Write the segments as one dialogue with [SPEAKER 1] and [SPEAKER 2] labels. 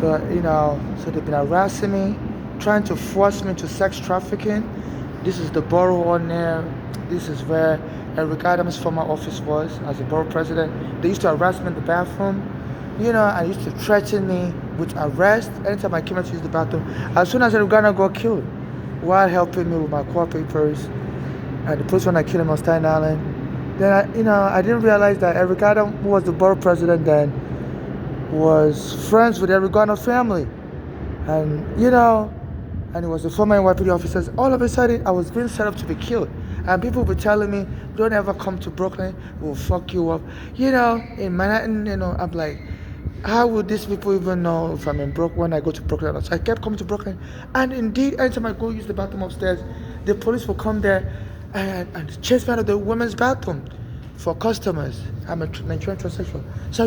[SPEAKER 1] So they've been harassing me, trying to force me to sex trafficking. This is the borough on there. This is where Eric Adams' former office was as a borough president. They used to harass me in the bathroom. And used to threaten me with arrest anytime I came out to use the bathroom. As soon as Eric Garner got killed, while helping me with my court papers, and the police when I killed him on Staten Island, then I didn't realize that Eric Adams, who was the borough president then, was friends with Eric Garner family, and he was a former NYPD officer. All of a sudden, I was being set up to be killed. And people were telling me, don't ever come to Brooklyn, we'll fuck you up. In Manhattan, I'm like, how would these people even know if I'm in Brooklyn when I go to Brooklyn? So I kept coming to Brooklyn. And indeed, anytime I go use the bathroom upstairs, the police will come there and chase me out of the women's bathroom for customers. I'm a Nigerian transsexual. So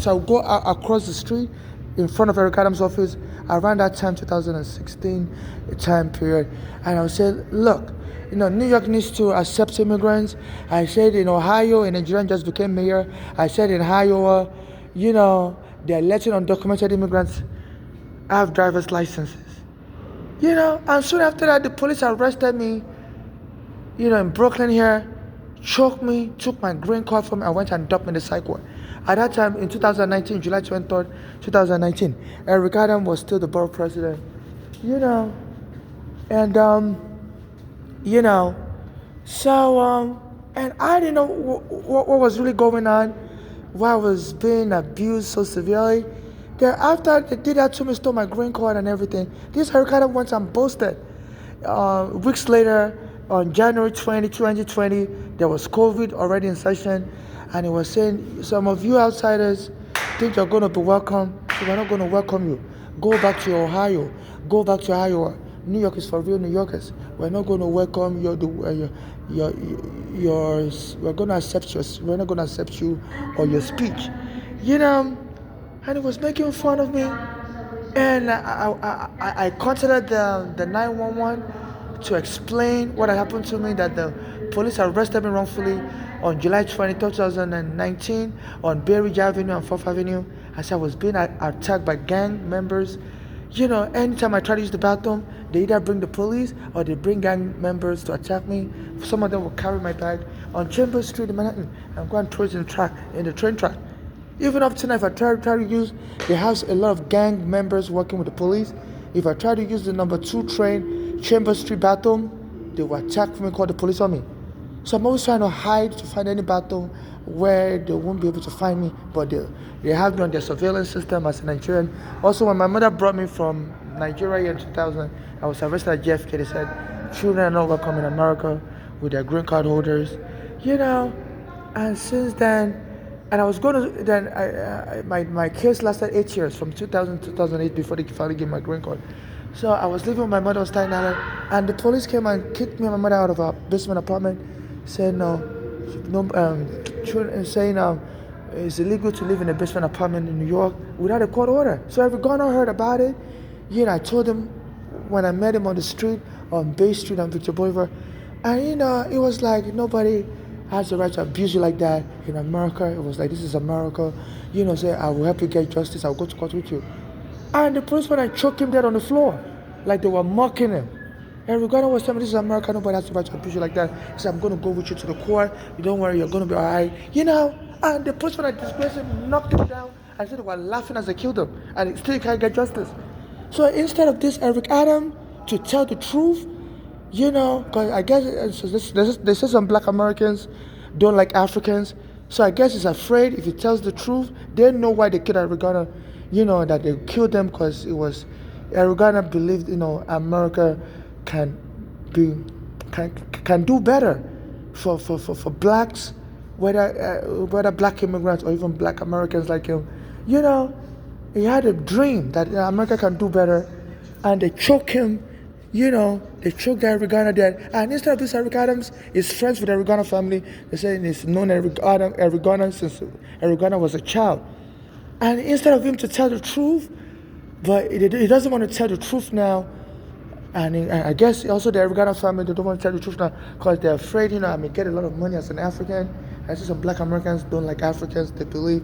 [SPEAKER 1] I'll go across the street in front of Eric Adams' office around that time, 2016 time period. And I'll say, look, New York needs to accept immigrants. I said in Ohio, a Nigerian just became mayor. I said in Iowa, they're letting undocumented immigrants have driver's licenses. And soon after that, the police arrested me, in Brooklyn here, choked me, took my green card from me, and went and dumped me in the psych ward. At that time, in 2019, July 23rd, 2019, Eric Adams was still the borough president, and I didn't know what was really going on, why I was being abused so severely. Then after they did that to me, stole my green card and everything, this Eric Adams went and boasted. Weeks later, on January 20, 2020, there was COVID already in session, and he was saying, some of you outsiders think you're going to be welcome, so we're not going to welcome you. Go back to Ohio. Go back to Iowa. New York is for real New Yorkers. We're not going to welcome we're going to accept we're not going to accept you or your speech. And he was making fun of me. And I contacted the 911 to explain what had happened to me, that the police arrested me wrongfully on July 20, 2019 on Bay Ridge Avenue and 4th Avenue. As I was being attacked by gang members. Anytime I try to use the bathroom, they either bring the police or they bring gang members to attack me. Some of them will carry my bag on Chambers Street in Manhattan and go and throw it in the train track. Even up to now, if I try to use, they have a lot of gang members working with the police. If I try to use the number 2 train, Chambers Street bathroom, they will attack me and call the police on me. So I'm always trying to hide to find any bathroom where they won't be able to find me, but they have me on their surveillance system as a Nigerian. Also, when my mother brought me from Nigeria in 2000, I was arrested at JFK. They said children are not welcome in America with their green card holders, and since then, and I was going to, then my case lasted 8 years, from 2000 to 2008, before they finally gave me my green card. So I was living with my mother on Staten Island, and the police came and kicked me and my mother out of our basement apartment, saying saying it's illegal to live in a basement apartment in New York without a court order. So Eric Garner heard about it. I told him when I met him on the street, on Bay Street and Victor Boulevard, and it was like nobody has the right to abuse you like that in America. It was like, this is America. Say, I will help you get justice. I will go to court with you. And the police went and choked him dead on the floor, like they were mocking him. And Garner was telling me, this is America, nobody has the right to abuse you like that. He said, I'm going to go with you to the court. You don't worry, you're going to be all right. And the police went and disgraced him, knocked him down, and said they were laughing as they killed him. And he still can't get justice. So instead of this Eric Adams to tell the truth, because I guess they say some black Americans don't like Africans. So I guess he's afraid if he tells the truth, they know why they killed Eric Garner. That they killed them because it was Eric Garner believed, America can do better for blacks, whether black immigrants or even black Americans like him. He had a dream that America can do better, and they choked him. They choked Eric Garner dead. And instead of this, Eric Adams is friends with the Eric Garner family. They say he's known Eric Garner since Eric Garner was a child. And instead of him to tell the truth, but he doesn't want to tell the truth now, And I guess also the Ghana family, they don't want to tell the truth now because they're afraid, I may get a lot of money as an African. I see some black Americans don't like Africans. They believe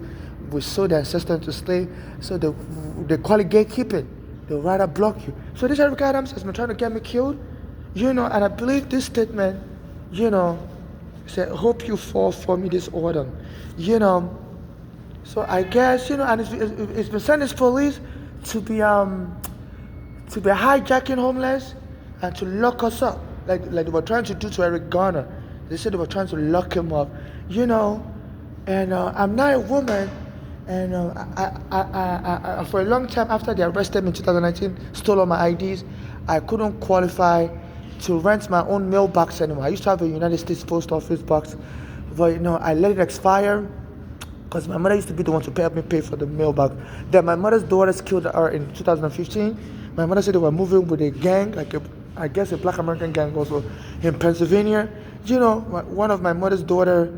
[SPEAKER 1] we sold their ancestors to slave. So they call it gatekeeping. They'll rather block you. So this Eric Adams has been trying to get me killed, and I believe this statement, said, hope you fall for me this autumn, So I guess, and it's been sent to police to be hijacking homeless and to lock us up, like they were trying to do to Eric Garner. They said they were trying to lock him up, And I'm not a woman, and I for a long time after they arrested me in 2019, stole all my IDs. I couldn't qualify to rent my own mailbox anymore. I used to have a United States Post Office box, but I let it expire because my mother used to be the one to help me pay for the mailbox. Then my mother's daughters killed her in 2015. My mother said they were moving with a gang, I guess a black American gang also in Pennsylvania. One of my mother's daughter,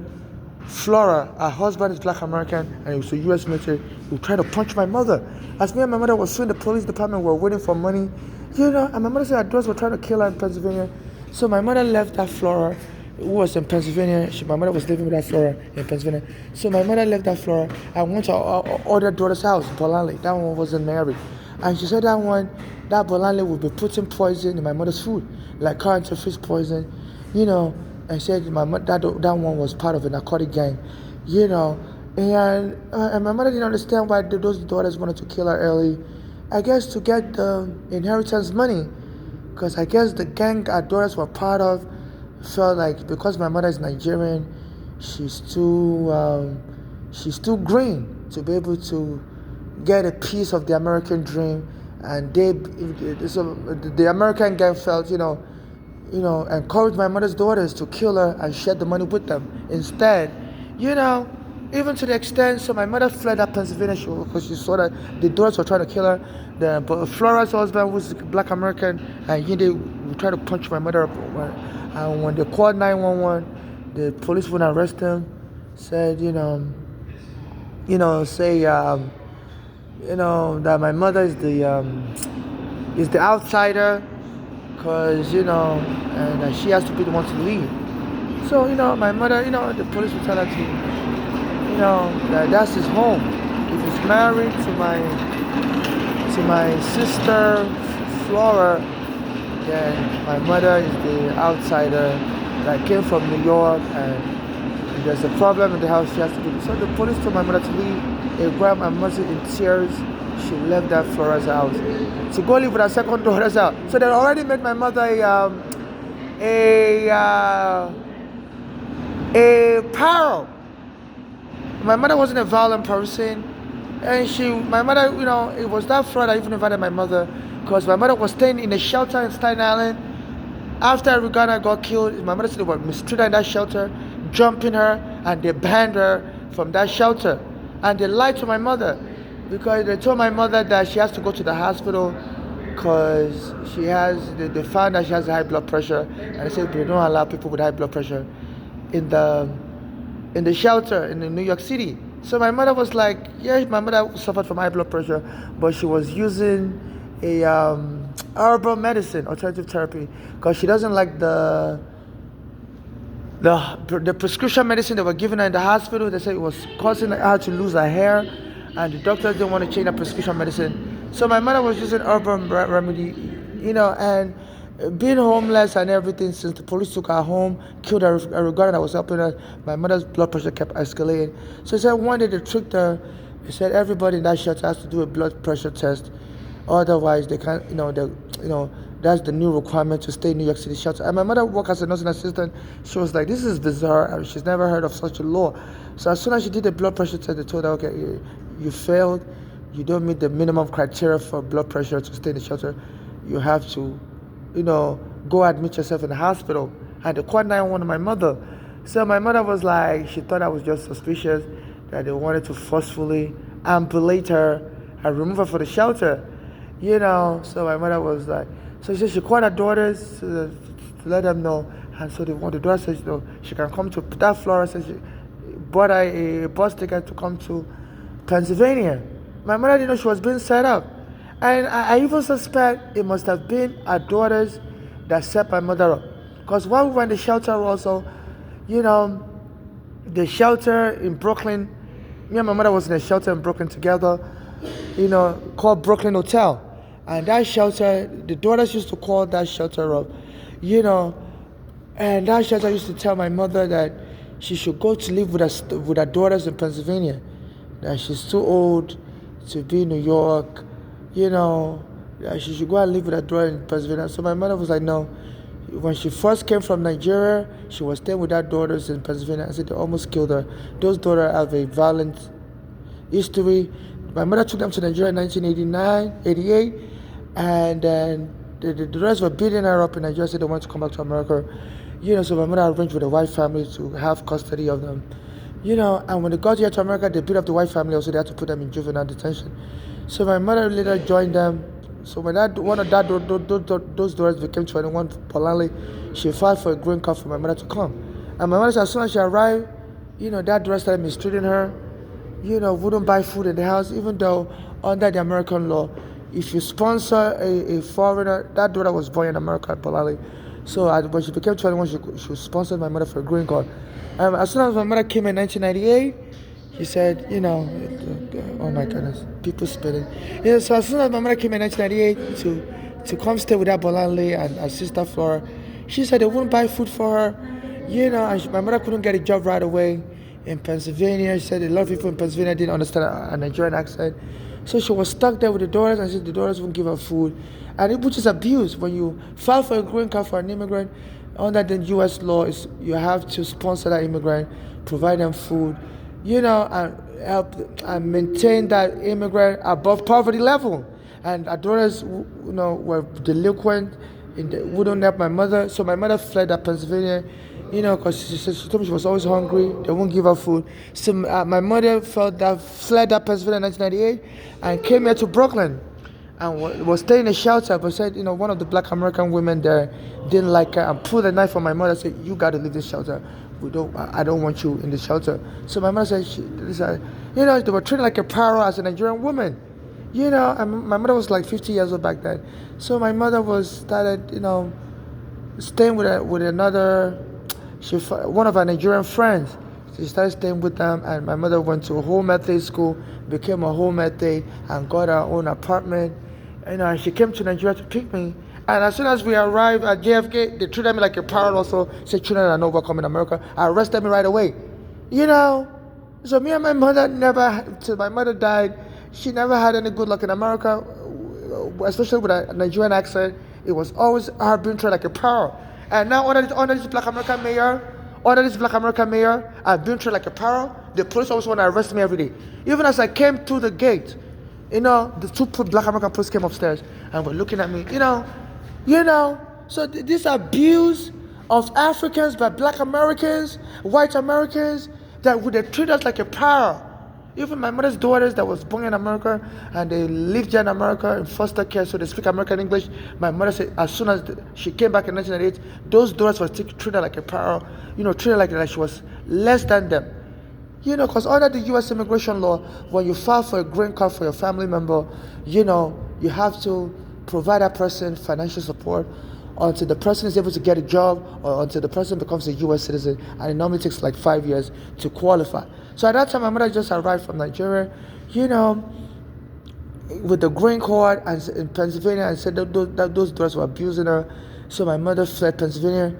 [SPEAKER 1] Flora, her husband is black American and he was a U.S. military. He would try to punch my mother. As me and my mother were suing the police department, we were waiting for money. And my mother said her daughters were trying to kill her in Pennsylvania. So my mother left that Flora, who was in Pennsylvania. My mother was living with that Flora in Pennsylvania. So my mother left that Flora and went to our other daughter's house, Bolanle. That one wasn't married. And she said that Bolanle would be putting poison in my mother's food, like current fish poison, and said that one was part of a narcotic gang, and my mother didn't understand why those daughters wanted to kill her early. I guess to get the inheritance money, because I guess the gang our daughters were part of felt like because my mother is Nigerian, she's too green to be able to get a piece of the American dream, and the American gang felt, encouraged my mother's daughters to kill her and share the money with them. Instead, even to the extent, so my mother fled out Pennsylvania because she saw that the daughters were trying to kill her. But Flora's husband was black American, and they would try to punch my mother up. And when they called 911, the police wouldn't arrest him. Said, that my mother is the outsider, because and that she has to be the one to leave. So my mother, the police would tell her to, that's his home. If he's married to my sister Flora, then my mother is the outsider that came from New York, and if there's a problem in the house, she has to do it. So the police told my mother to leave. They grabbed my mother in tears. She left that Flora's house to go live with her second daughter's house. So they already made my mother a paro. My mother wasn't a violent person, and my mother, it was that Flora that even invited my mother, because my mother was staying in a shelter in Staten Island. After Regana got killed, my mother said they were mistreated in that shelter, jumping her, and they banned her from that shelter. And they lied to my mother, because they told my mother that she has to go to the hospital because they found that she has high blood pressure, and they said they don't allow people with high blood pressure in the shelter in New York City. So my mother was like, my mother suffered from high blood pressure, but she was using a herbal medicine, alternative therapy, because she doesn't like the prescription medicine they were giving her in the hospital. They said it was causing her to lose her hair, and the doctors didn't want to change the prescription medicine. So my mother was using herbal remedy, and being homeless and everything. Since the police took her home, killed her, regarding I was helping her, my mother's blood pressure kept escalating. So he said one day they tricked her. He said everybody in that shelter has to do a blood pressure test, otherwise they can't. That's the new requirement to stay in New York City shelter. And my mother worked as a nursing assistant. She was like, this is bizarre. She's never heard of such a law. So as soon as she did the blood pressure test, they told her, okay, you failed. You don't meet the minimum criteria for blood pressure to stay in the shelter. You have to, go admit yourself in the hospital. And they called 911 on my mother. So my mother was like, she thought I was just suspicious, that they wanted to forcefully ambulate her and remove her from the shelter. So my mother was like, so she said she called her daughters to let them know, and so the daughter said she can come to that. Flora said she bought her a bus ticket to come to Pennsylvania. My mother didn't know she was being set up, And I even suspect it must have been our daughters that set my mother up. Because while we were in the shelter also, you know, the shelter in Brooklyn, me and my mother was in a shelter in Brooklyn together, called Brooklyn Hotel. And that shelter, the daughters used to call that shelter up, you know, and that shelter used to tell my mother that she should go to live with her daughters in Pennsylvania, that she's too old to be in New York, that she should go and live with her daughter in Pennsylvania. So my mother was like, no. When she first came from Nigeria, she was staying with her daughters in Pennsylvania. I said they almost killed her. Those daughters have a violent history. My mother took them to Nigeria in 1989, 88, and then the rest were beating her up in Nigeria, said they wanted to come back to America. So my mother arranged with the white family to have custody of them. And when they got here to America, they beat up the white family, also they had to put them in juvenile detention. So my mother later joined them. So when one of those daughters became 21, Polanyi, she filed for a green card for my mother to come. And my mother said as soon as she arrived, that daughter started mistreating her, wouldn't buy food in the house, even though under the American law, if you sponsor a foreigner, that daughter was born in America, Polanyi. So when she became 21, she sponsored my mother for a green card. As soon as my mother came in 1998, she said, oh my goodness, people spitting. So as soon as my mother came in 1998 to come stay with her Polanyi and her sister Flora, she said they wouldn't buy food for her, and my mother couldn't get a job right away in Pennsylvania. She said a lot of people in Pennsylvania didn't understand a Nigerian accent. So she was stuck there with the daughters, and said the daughters wouldn't give her food. And which is abuse. When you file for a green card for an immigrant, under the U.S. law, you have to sponsor that immigrant, provide them food, and help and maintain that immigrant above poverty level. And our daughters, were delinquent, wouldn't help my mother. So my mother fled to Pennsylvania, because she told me she was always hungry. They won't give her food. So my mother fled to Pennsylvania in 1998 and came here to Brooklyn and was staying in a shelter, but said, one of the black American women there didn't like her and pulled a knife on my mother and said, you got to leave this shelter. I don't want you in the shelter. So my mother said, they were treated like a paro as a Nigerian woman. And my mother was like 50 years old back then. So my mother started, staying with another, one of her Nigerian friends. She started staying with them, and my mother went to a home Methodist school, became a home Methodist, and got her own apartment. And she came to Nigeria to pick me. And as soon as we arrived at JFK, they treated me like a pirate also, said children are not welcome in America. I arrested me right away. So me and my mother till my mother died, she never had any good luck in America, especially with a Nigerian accent. It was always her being treated like a pirate. And now under this black American mayor, I've been treated like a pirate. The police always want to arrest me every day. Even as I came through the gate, the two black American police came upstairs and were looking at me, So this abuse of Africans by black Americans, white Americans, that would have treated us like a pirate. Even my mother's daughters that was born in America and they lived here in America in foster care, so they speak American English. My mother said as soon as she came back in 1998, those daughters were treated like a parent, treated like she was less than them. Because under the U.S. immigration law, when you file for a green card for your family member, you have to provide that person financial support until the person is able to get a job or until the person becomes a U.S. citizen, and it normally takes like 5 years to qualify. So at that time, my mother just arrived from Nigeria, with the green card in Pennsylvania, and said that those daughters were abusing her. So my mother fled Pennsylvania,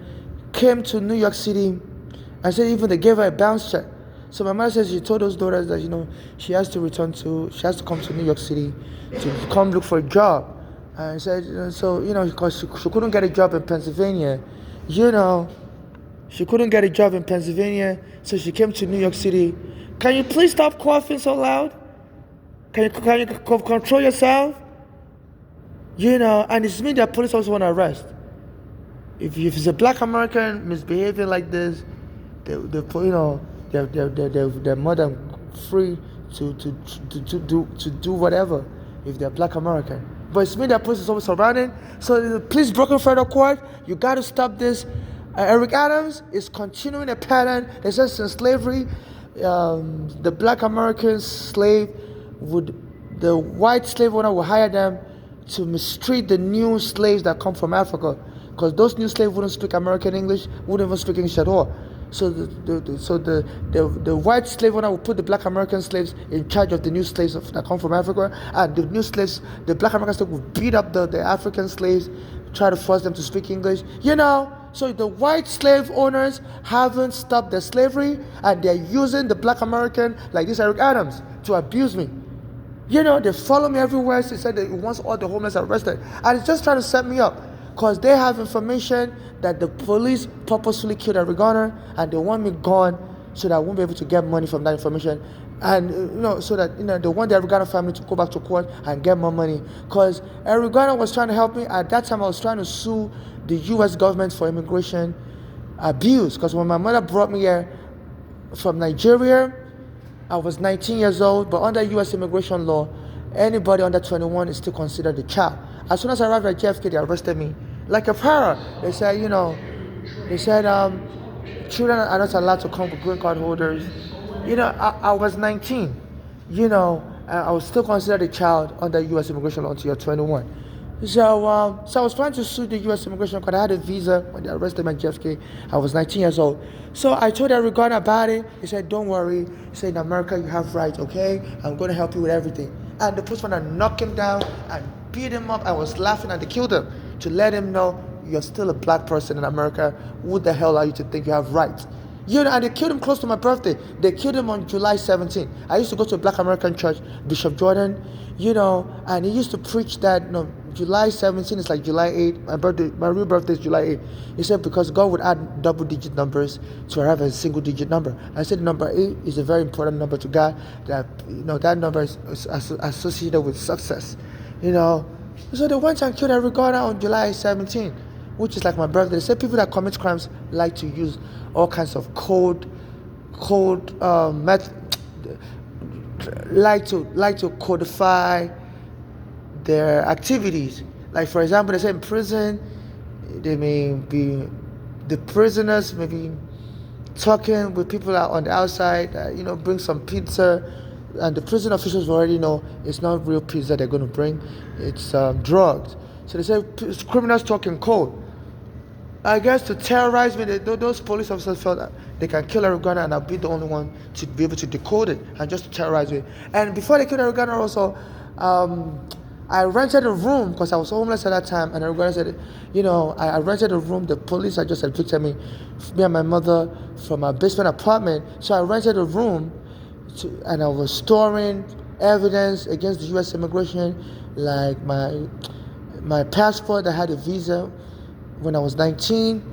[SPEAKER 1] came to New York City, and said even they gave her a bounce check. So my mother says she told those daughters that, she has to come to New York City to come look for a job. And said, because she couldn't get a job in Pennsylvania, she couldn't get a job in Pennsylvania, so she came to New York City. Can you please stop coughing so loud? Can you control yourself? And it's me that police also want to arrest. If it's a black American misbehaving like this, they're more than free to do whatever if they're black American. But it's me that police is always surrounding. So please, Brooklyn Federal Court, you got to stop this. Eric Adams is continuing a pattern that says since slavery, the black American slave would the white slave owner will hire them to mistreat the new slaves that come from Africa, because those new slaves wouldn't speak American English, wouldn't even speak English at all. So the white slave owner will put the black American slaves in charge of the new slaves that come from Africa, and the new slaves, the black American slaves, will beat up the African slaves, try to force them to speak English. So the white slave owners haven't stopped their slavery, and they're using the black American, like this Eric Adams, to abuse me. They follow me everywhere. She said that he wants all the homeless arrested. And it's just trying to set me up, because they have information that the police purposefully killed Eric Garner, and they want me gone so that I won't be able to get money from that information. And, so that, they want the Eric Garner family to go back to court and get more money. Because Eric Garner was trying to help me. At that time, I was trying to sue the U.S. government for immigration abuse. Because when my mother brought me here from Nigeria, I was 19 years old, but under U.S. immigration law, anybody under 21 is still considered a child. As soon as I arrived at JFK, they arrested me like a parrot. They said, children are not allowed to come with green card holders. I was 19. I was still considered a child under U.S. immigration law until you're 21. So I was trying to sue the U.S. immigration because I had a visa when they arrested me at JFK. I was 19 years old. So I told Eric Garner about it. He said, don't worry. He said, in America, you have rights, okay? I'm going to help you with everything. And the policeman knocked him down and beat him up. I was laughing, and they killed him to let him know, you're still a black person in America. Who the hell are you to think you have rights? And they killed him close to my birthday. They killed him on July 17th. I used to go to a black American church, Bishop Jordan, and he used to preach that, July 17th is like July 8th. My real birthday is July 8th. He said because God would add double-digit numbers to arrive at a single-digit number. I said number 8 is a very important number to God. That number is associated with success. So they went and killed Eric Garner on July 17th, which is like my birthday. They said people that commit crimes like to use all kinds of code method, like to codify their activities. Like, for example, they say in prison, the prisoners may be talking with people out on the outside, bring some pizza, and the prison officials already know it's not real pizza they're going to bring, it's drugs. So they say criminals talk in code. I guess to terrorize me, those police officers felt that they can kill Eric Garner, and I'll be the only one to be able to decode it, and just to terrorize me. And before they killed Eric Garner also, I rented a room because I was homeless at that time, and Eric Garner said, I rented a room. The police had just evicted me and my mother, from a basement apartment. So I rented a room, and I was storing evidence against the U.S. immigration, like my passport. I had a visa when I was 19.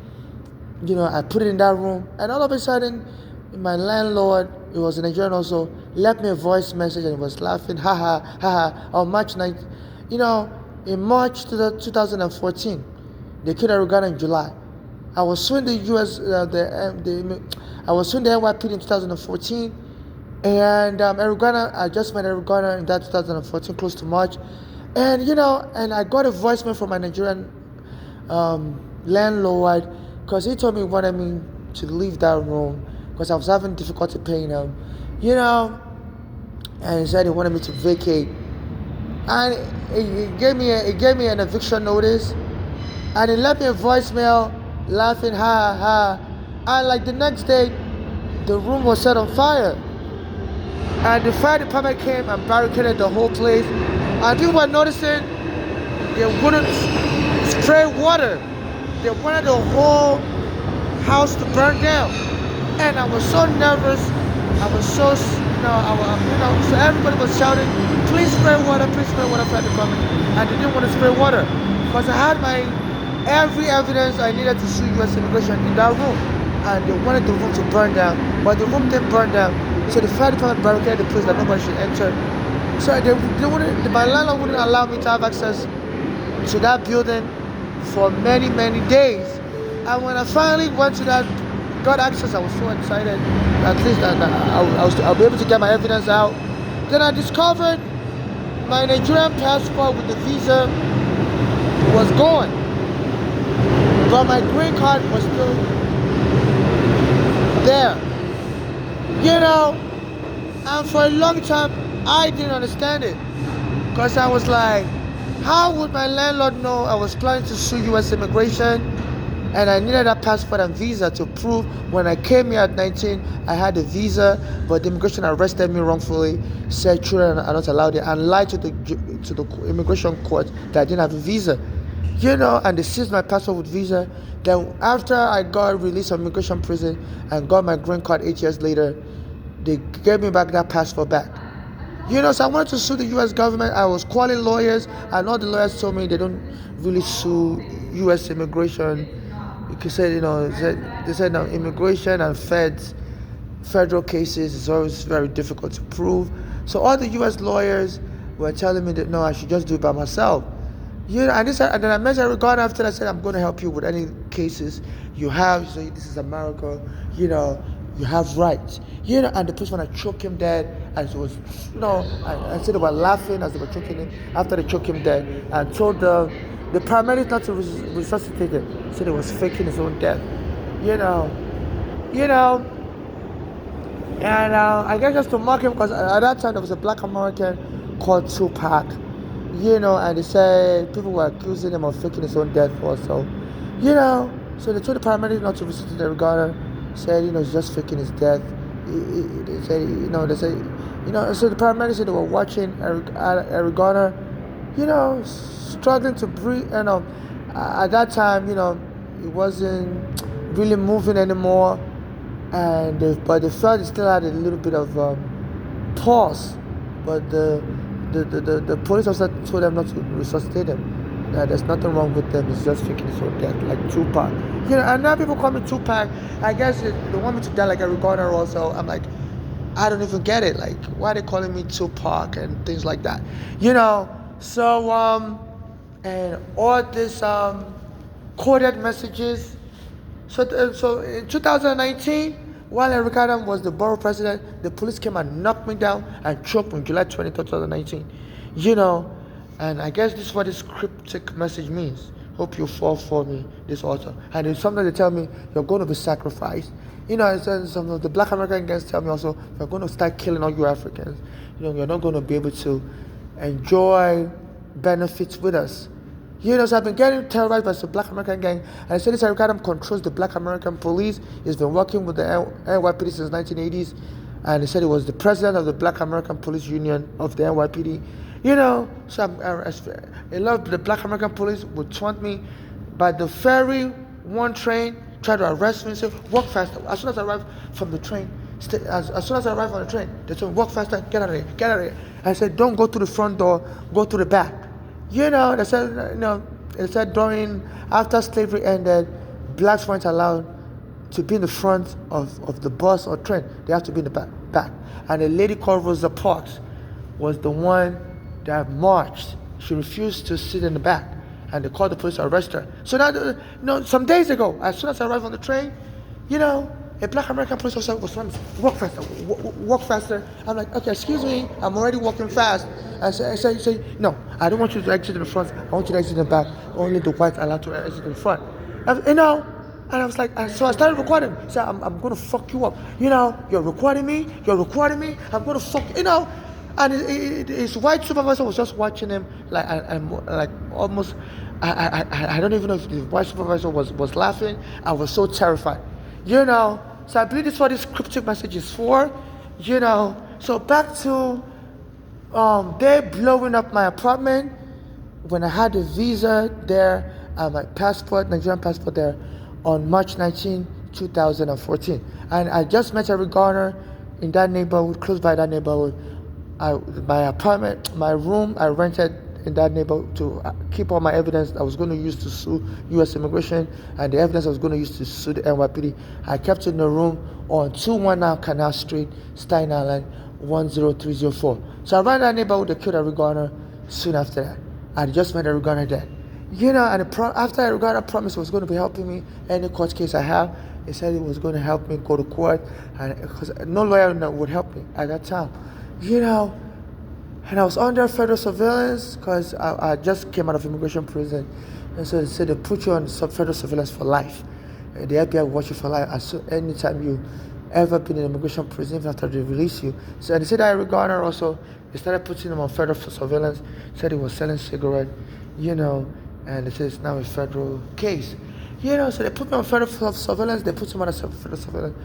[SPEAKER 1] I put it in that room, and all of a sudden, my landlord, it was a Nigerian also, left me a voice message, and he was laughing, ha ha, ha ha, on March 9th. In March 2014, they killed Eric Garner in July. I was suing the U.S., I was suing the NYPD in 2014, and Eric Garner, I just met Eric Garner in that 2014, close to March, and and I got a voicemail from my Nigerian landlord, because he told me he wanted me to leave that room because I was having difficulty paying him, and he said he wanted me to vacate, and he gave me an eviction notice, and he left me a voicemail laughing, ha ha, and like the next day, the room was set on fire, and the fire department came and barricaded the whole place, and people were noticing they wouldn't spray water. They wanted the whole house to burn down, and I was so nervous. I was so, so everybody was shouting, please spray water for the department, and they didn't want to spray water because I had every evidence I needed to sue U.S. immigration in that room, and they wanted the room to burn down, but the room didn't burn down. So the fire department barricaded the place that nobody should enter. So my landlord wouldn't allow me to have access to that building for many, many days. And when I finally went to that, got access, I was so excited. At least I'll be able to get my evidence out. Then I discovered my Nigerian passport with the visa was gone, but my green card was still there. And for a long time, I didn't understand it. Because I was like, how would my landlord know I was planning to sue U.S. immigration? And I needed a passport and visa to prove when I came here at 19, I had a visa, but the immigration arrested me wrongfully, said children are not allowed it, and lied to the immigration court that I didn't have a visa. And they seized my passport with visa. Then after I got released from immigration prison and got my green card 8 years later, they gave me back that passport back. So I wanted to sue the U.S. government. I was calling lawyers, and all the lawyers told me they don't really sue U.S. immigration. They said now immigration and federal cases is always very difficult to prove. So all the U.S. lawyers were telling me that no, I should just do it by myself. And then I met Eric Garner after that. I said, I'm going to help you with any cases you have. So this is America, you have rights. And the person, when I choked him dead, and it was, I said they were laughing as they were choking him after they choked him dead, and told the paramedics not to resuscitate him. Said he was faking his own death. And I guess just to mock him, because at that time there was a black American called Tupac. And they said people were accusing him of faking his own death also. So they told the paramedics not to resuscitate Eric Garner. Said, he's just faking his death. So the paramedics said they were watching Eric Garner, struggling to breathe. At that time, he wasn't really moving anymore, but they felt he still had a little bit of pulse. But the police officer told them not to resuscitate him. There's nothing wrong with them. It's just faking his own death, like Tupac. And now people call me Tupac. I guess they want me to die like Eric Garner also. I'm like, I don't even get it. Like, why are they calling me Tupac and things like that? So and all this coded messages. So in 2019, while Eric Adams was the borough president, the police came and knocked me down and choked me on July 23, 2019. And I guess this is what this cryptic message means. Hope you fall for me, this author. And then sometimes they tell me, you're going to be sacrificed. And some of the black American gangs tell me also, you're going to start killing all you Africans. You're not going to be able to enjoy benefits with us. So I've been getting terrorized by the black American gang. And I said this Eric Adams controls the black American police. He's been working with the NYPD since 1980s. And he said he was the president of the Black American Police Union of the NYPD. So a lot of the black American police would taunt me by the ferry, one train, try to arrest me and say, walk faster. As soon as I arrive from the train, as soon as I arrive on the train, they told me, walk faster, get out of here, get out of here. I said, don't go to the front door, go to the back. They said after slavery ended, blacks weren't allowed to be in the front of the bus or train. They have to be in the back. And a lady called Rosa Parks was the one that marched. She refused to sit in the back, and they called the police to arrest her. So now, some days ago, as soon as I arrived on the train, a black American police officer was trying to walk faster, walk faster. I'm like, okay, excuse me, I'm already walking fast. I say, no, I don't want you to exit in the front. I want you to exit in the back. Only the whites are allowed to exit in the front. And I was like, so I started recording. So I'm going to fuck you up. You're recording me. I'm going to fuck, And his white supervisor was just watching him, like almost. I don't even know if the white supervisor was laughing. I was so terrified, So I believe this is what this cryptic message is for, So back to they blowing up my apartment when I had a visa there, my passport, Nigerian passport there, on March 19, 2014, and I just met Eric Garner in that neighborhood, close by that neighborhood. My apartment, my room, I rented in that neighborhood to keep all my evidence I was going to use to sue U.S. immigration, and the evidence I was going to use to sue the NYPD. I kept it in the room on 219 Canal Street, Staten Island, 10304. So around that neighborhood, they killed Eric Garner soon after that. I just met Eric Garner then. And after Eric Garner promised he was going to be helping me any court case I have, he said he was going to help me go to court, and because no lawyer would help me at that time. And I was under federal surveillance because I just came out of immigration prison. And so they said they put you on federal surveillance for life. The FBI will watch you for life. Anytime you ever been in immigration prison even after they release you. So they said that Eric Garner also, they started putting him on federal surveillance, said he was selling cigarette, and it says now a federal case. So they put him on federal surveillance, they put him on federal surveillance.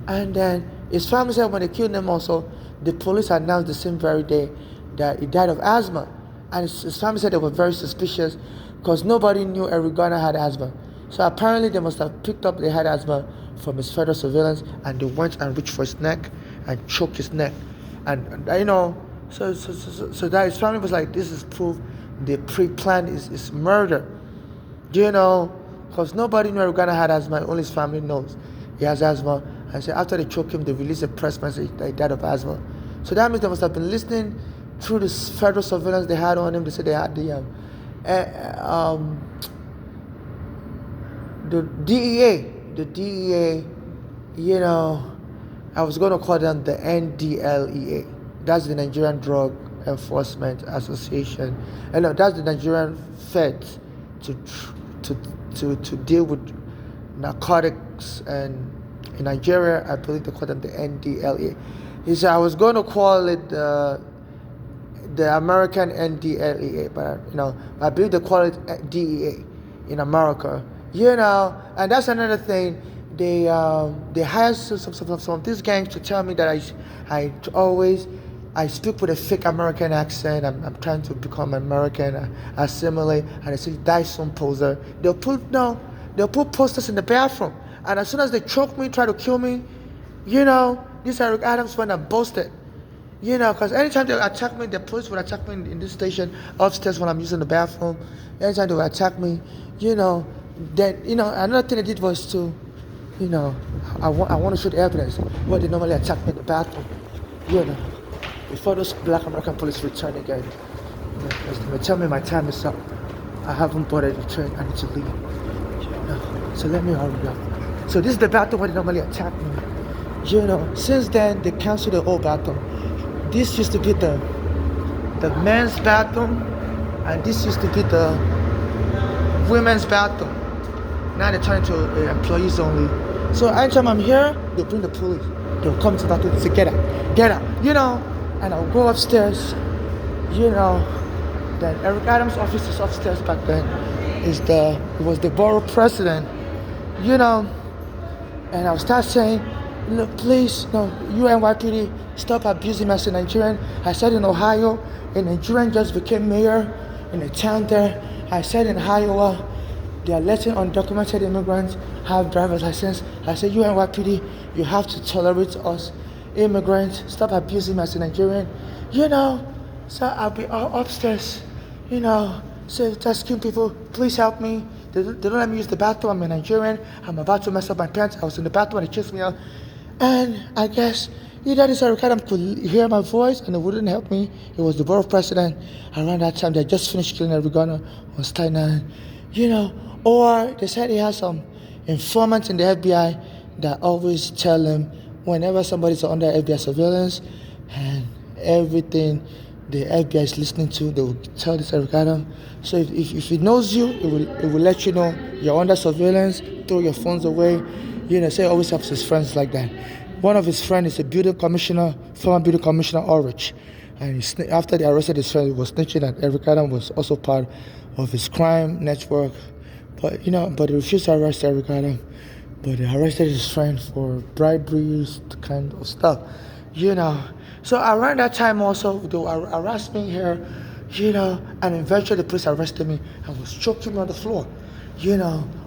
[SPEAKER 1] And then his family said when they killed him also, the police announced the same very day that he died of asthma. And his family said they were very suspicious because nobody knew Eric Garner had asthma. So apparently they must have picked up they had asthma from his federal surveillance, and they went and reached for his neck and choked his neck. And so that his family was like, this is proof they pre-planned his murder. Because nobody knew Eric Garner had asthma, only his family knows he has asthma. And so after they choked him, they released a press message that he died of asthma. So that means they must have been listening through this federal surveillance they had on him. They said they had the DEA, I was going to call them the NDLEA. That's the Nigerian Drug Enforcement Association. And no, that's the Nigerian Feds to deal with narcotics, and in Nigeria, I believe they call them the NDLEA. He said I was going to call it the American NDLEA, but I believe they call it DEA in America. And that's another thing. They hire some of these gangs to tell me that I speak with a fake American accent. I'm trying to become American, assimilate, and they say die some poser. They'll put posters in the bathroom, and as soon as they choke me, try to kill me, this Eric Adams went and boasted. Because anytime they attack me, the police would attack me in this station upstairs when I'm using the bathroom. Anytime they would attack me, then another thing they did was to, I want to show the evidence where they normally attack me in the bathroom, before those black American police return again. They tell me my time is up. I haven't boarded the train. I need to leave. So let me hurry up. So this is the bathroom where they normally attack me. Since then they canceled the whole bathroom. This used to be the men's bathroom, and this used to be the women's bathroom. Now they turn to employees only. So anytime I'm here, they bring the police. They'll come to the bathroom and say, get out, and I'll go upstairs, Then Eric Adams' office is upstairs back then. It was the borough president, and I'll start saying, look, please, no, you NYPD, stop abusing me as a Nigerian. I said in Ohio, a Nigerian just became mayor in a town there. I said in Iowa, they are letting undocumented immigrants have driver's license. I said, you NYPD, you have to tolerate us immigrants. Stop abusing me as a Nigerian. So I'll be upstairs, so asking people, please help me. They don't let me use the bathroom. I'm a Nigerian. I'm about to mess up my pants. I was in the bathroom and they chased me out. And I guess either this Eric Adams could hear my voice and it wouldn't help me. It was the borough president. Around that time, they had just finished killing Eric Garner on Staten Island, or they said he has some informants in the FBI that always tell him whenever somebody's under FBI surveillance and everything the FBI is listening to, they will tell this Eric Adams. So if it knows you, it will let you know you're under surveillance, throw your phones away. So he always helps his friends like that. One of his friends is a building commissioner, former building commissioner Ulrich. And after they arrested his friend, he was snitching that Eric Adams was also part of his crime network. But they refused to arrest Eric Adams. But they arrested his friend for briberies, kind of stuff. So around that time also, they arrested me here, and eventually the police arrested me and was choking me on the floor,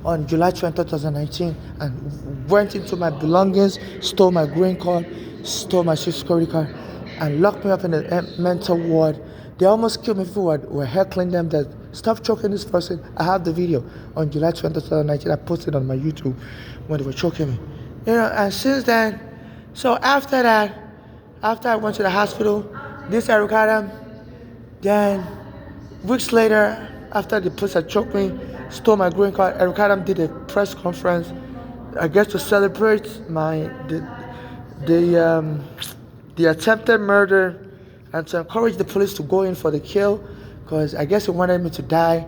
[SPEAKER 1] on July 20, 2019, and went into my belongings, stole my green card, stole my social security card, and locked me up in the mental ward. They almost killed me. People were heckling them that, stop choking this person. I have the video on July 20, 2019. I posted on my YouTube when they were choking me. And since then, so after I went to the hospital, this Eric Adams, then weeks later, after the police had choked me, stole my green card, Eric Adams did a press conference, I guess to celebrate the attempted murder and to encourage the police to go in for the kill, because I guess he wanted me to die,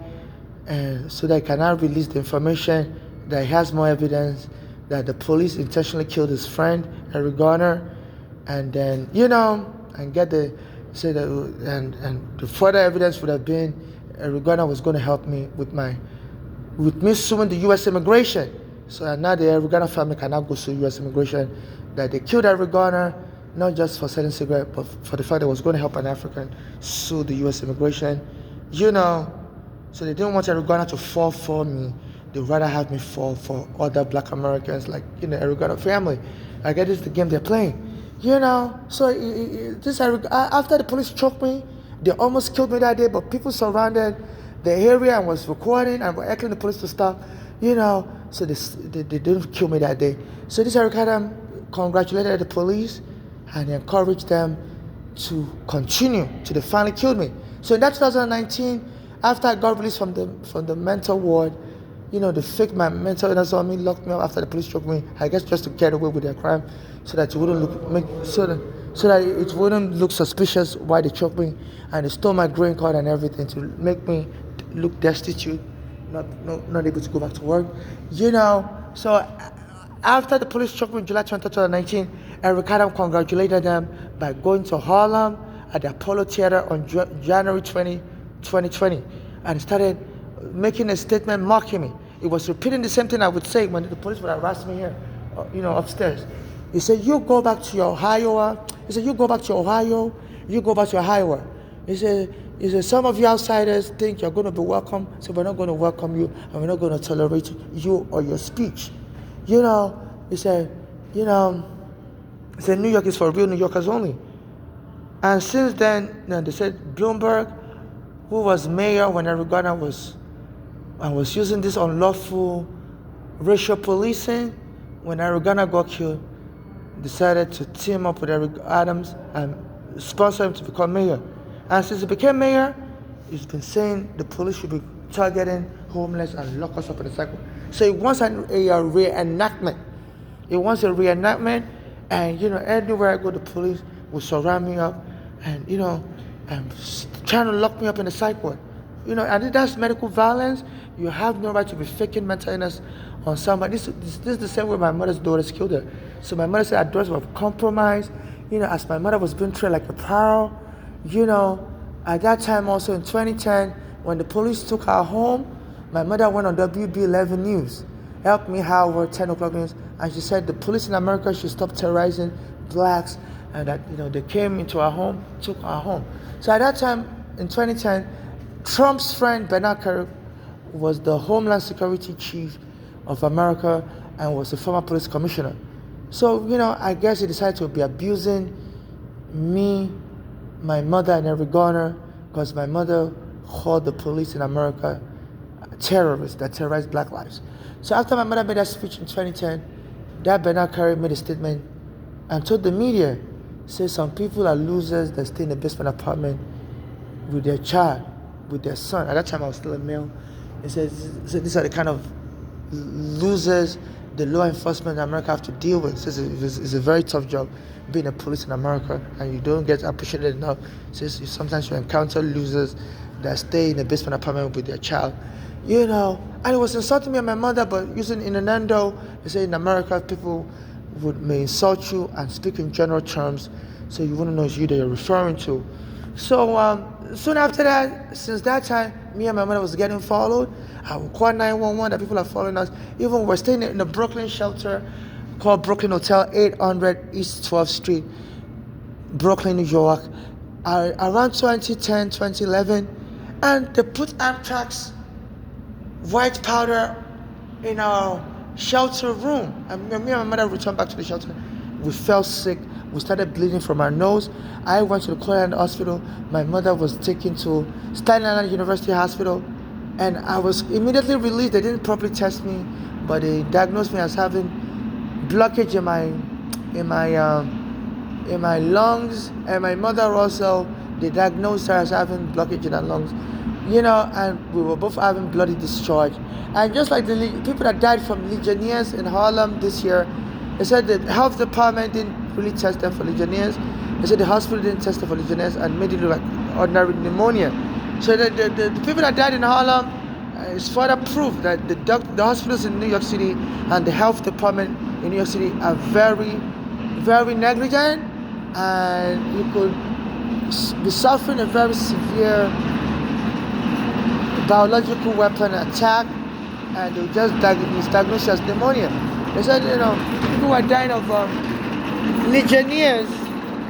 [SPEAKER 1] so that he cannot release the information that he has more evidence that the police intentionally killed his friend Eric Garner, and then and get the say that and the further evidence would have been Eric Garner was going to help me with me suing the U.S. immigration. So now the Eric Garner family can now go sue U.S. immigration that they killed Eric Garner, not just for selling cigarettes, but for the fact that it was going to help an African sue the U.S. immigration. So they didn't want Eric Garner to fall for me. They'd rather have me fall for other black Americans like, Eric Garner family. I guess it's the game they're playing. So this after the police choked me, they almost killed me that day, but people surrounded the area and was recording and were asking the police to stop, so they didn't kill me that day. So this Eric Adam congratulated the police and encouraged them to continue till they finally killed me. So in that 2019, after I got released from the mental ward, they faked my mental illness on me, locked me up after the police choked me, I guess just to get away with their crime, so that it wouldn't look suspicious why they choked me, and they stole my green card and everything to make me look destitute, not able to go back to work, So after the police choked me in July 2019, Eric Adam congratulated them by going to Harlem at the Apollo Theater on January 20, 2020, and started making a statement mocking me. It was repeating the same thing I would say when the police would harass me here, upstairs. He said, you go back to your Ohio. He said, you go back to Ohio. You go back to Ohio. He said, some of you outsiders think you're going to be welcome, so we're not going to welcome you, and we're not going to tolerate you or your speech. He said, New York is for real New Yorkers only. And since then, they said Bloomberg, who was mayor when Eric Garner was using this unlawful racial policing, when Eric Garner got killed, decided to team up with Eric Adams and sponsor him to become mayor. And since he became mayor, he's been saying the police should be targeting homeless and lock us up in the cycle. So he wants a reenactment. He wants a reenactment, and anywhere I go, the police will surround me up, and and trying to lock me up in the psych ward. And that's medical violence. You have no right to be faking mental illness on somebody. This is the same way my mother's daughters killed her. So my mother said her daughters were compromised. As my mother was being treated like a pearl. At that time also in 2010, when the police took her home, my mother went on WB11 News, helped me Howard 10 o'clock news, and she said the police in America should stop terrorizing blacks, and that they came into our home, took our home. So at that time in 2010, Trump's friend Bernard Kerik was the Homeland Security Chief of America and was a former police commissioner. So I guess he decided to be abusing me, my mother, and Eric Garner, because my mother called the police in America terrorists that terrorize black lives. So after my mother made that speech in 2010, that Bernard Kerik made a statement and told the media, say some people are losers that stay in the basement apartment with their child, with their son. At that time I was still a male. He says these are the kind of losers the law enforcement in America have to deal with. Says it's a very tough job being a police in America, and you don't get appreciated enough. Says sometimes you encounter losers that stay in the basement apartment with their child. And it was insulting me and my mother, but using innuendo, they say in America people may insult you and speak in general terms, so you wouldn't know it's you that you're referring to. So soon after that, since that time, me and my mother was getting followed. I would call 911 that people are following us. Even we're staying in a Brooklyn shelter called Brooklyn Hotel, 800 East 12th Street, Brooklyn, New York, around 2010, 2011, and they put anthrax white powder in our shelter room. And me and my mother returned back to the shelter. We felt sick. We started bleeding from our nose. I went to the Cleveland Hospital. My mother was taken to Staten Island University Hospital, and I was immediately released. They didn't properly test me, but they diagnosed me as having blockage in my lungs, and my mother also, they diagnosed her as having blockage in her lungs. And we were both having bloody discharge. And just like the people that died from Legionnaires in Harlem this year, they said the health department didn't really test them for Legionnaires. They said the hospital didn't test them for Legionnaires and made it look like ordinary pneumonia. So the people that died in Harlem is further proof that the hospitals in New York City and the health department in New York City are very very negligent, and you could be suffering a very severe biological weapon attack, and they just misdiagnosed you as pneumonia. They said, people were dying of Legionnaires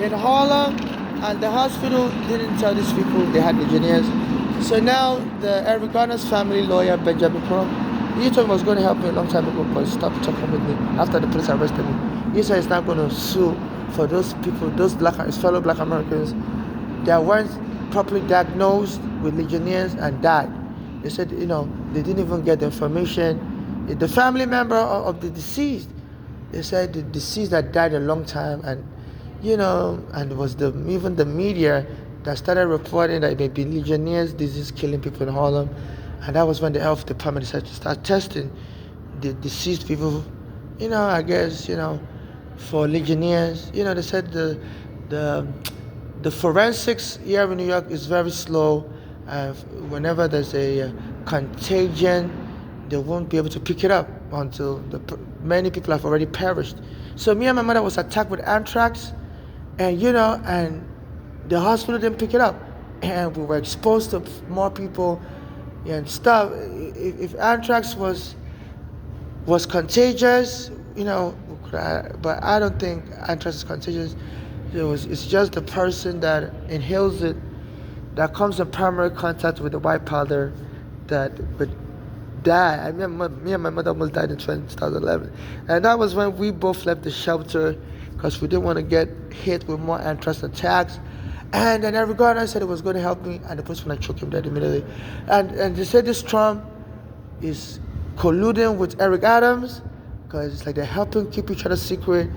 [SPEAKER 1] in Harlem, and the hospital didn't tell these people they had Legionnaires. So now the Eric Garner's family lawyer, Benjamin Crump, he told me was going to help me a long time ago, but he stopped talking with me after the police arrested me. He said he's not going to sue for those people, his fellow black Americans that weren't properly diagnosed with Legionnaires and died. They said, they didn't even get the information. The family member of the deceased, they said the deceased had died a long time, and and it was even the media that started reporting that it may be Legionnaires disease killing people in Harlem, and that was when the health department decided to start testing the deceased people. I guess for Legionnaires. They said the forensics here in New York is very slow. Whenever there's a contagion, they won't be able to pick it up until many people have already perished. So me and my mother was attacked with anthrax, and and the hospital didn't pick it up, and we were exposed to more people and stuff. If anthrax was contagious, but I don't think anthrax is contagious. It's just the person that inhales it, that comes in primary contact with the white powder, that would die. Me and my mother almost died in 2011, and that was when we both left the shelter because we didn't want to get hit with more anthrax attacks. And then Eric Garner said it was going to help me, and the police went to choke him dead immediately. And they said this Trump is colluding with Eric Adams because it's like they're helping keep each other secret.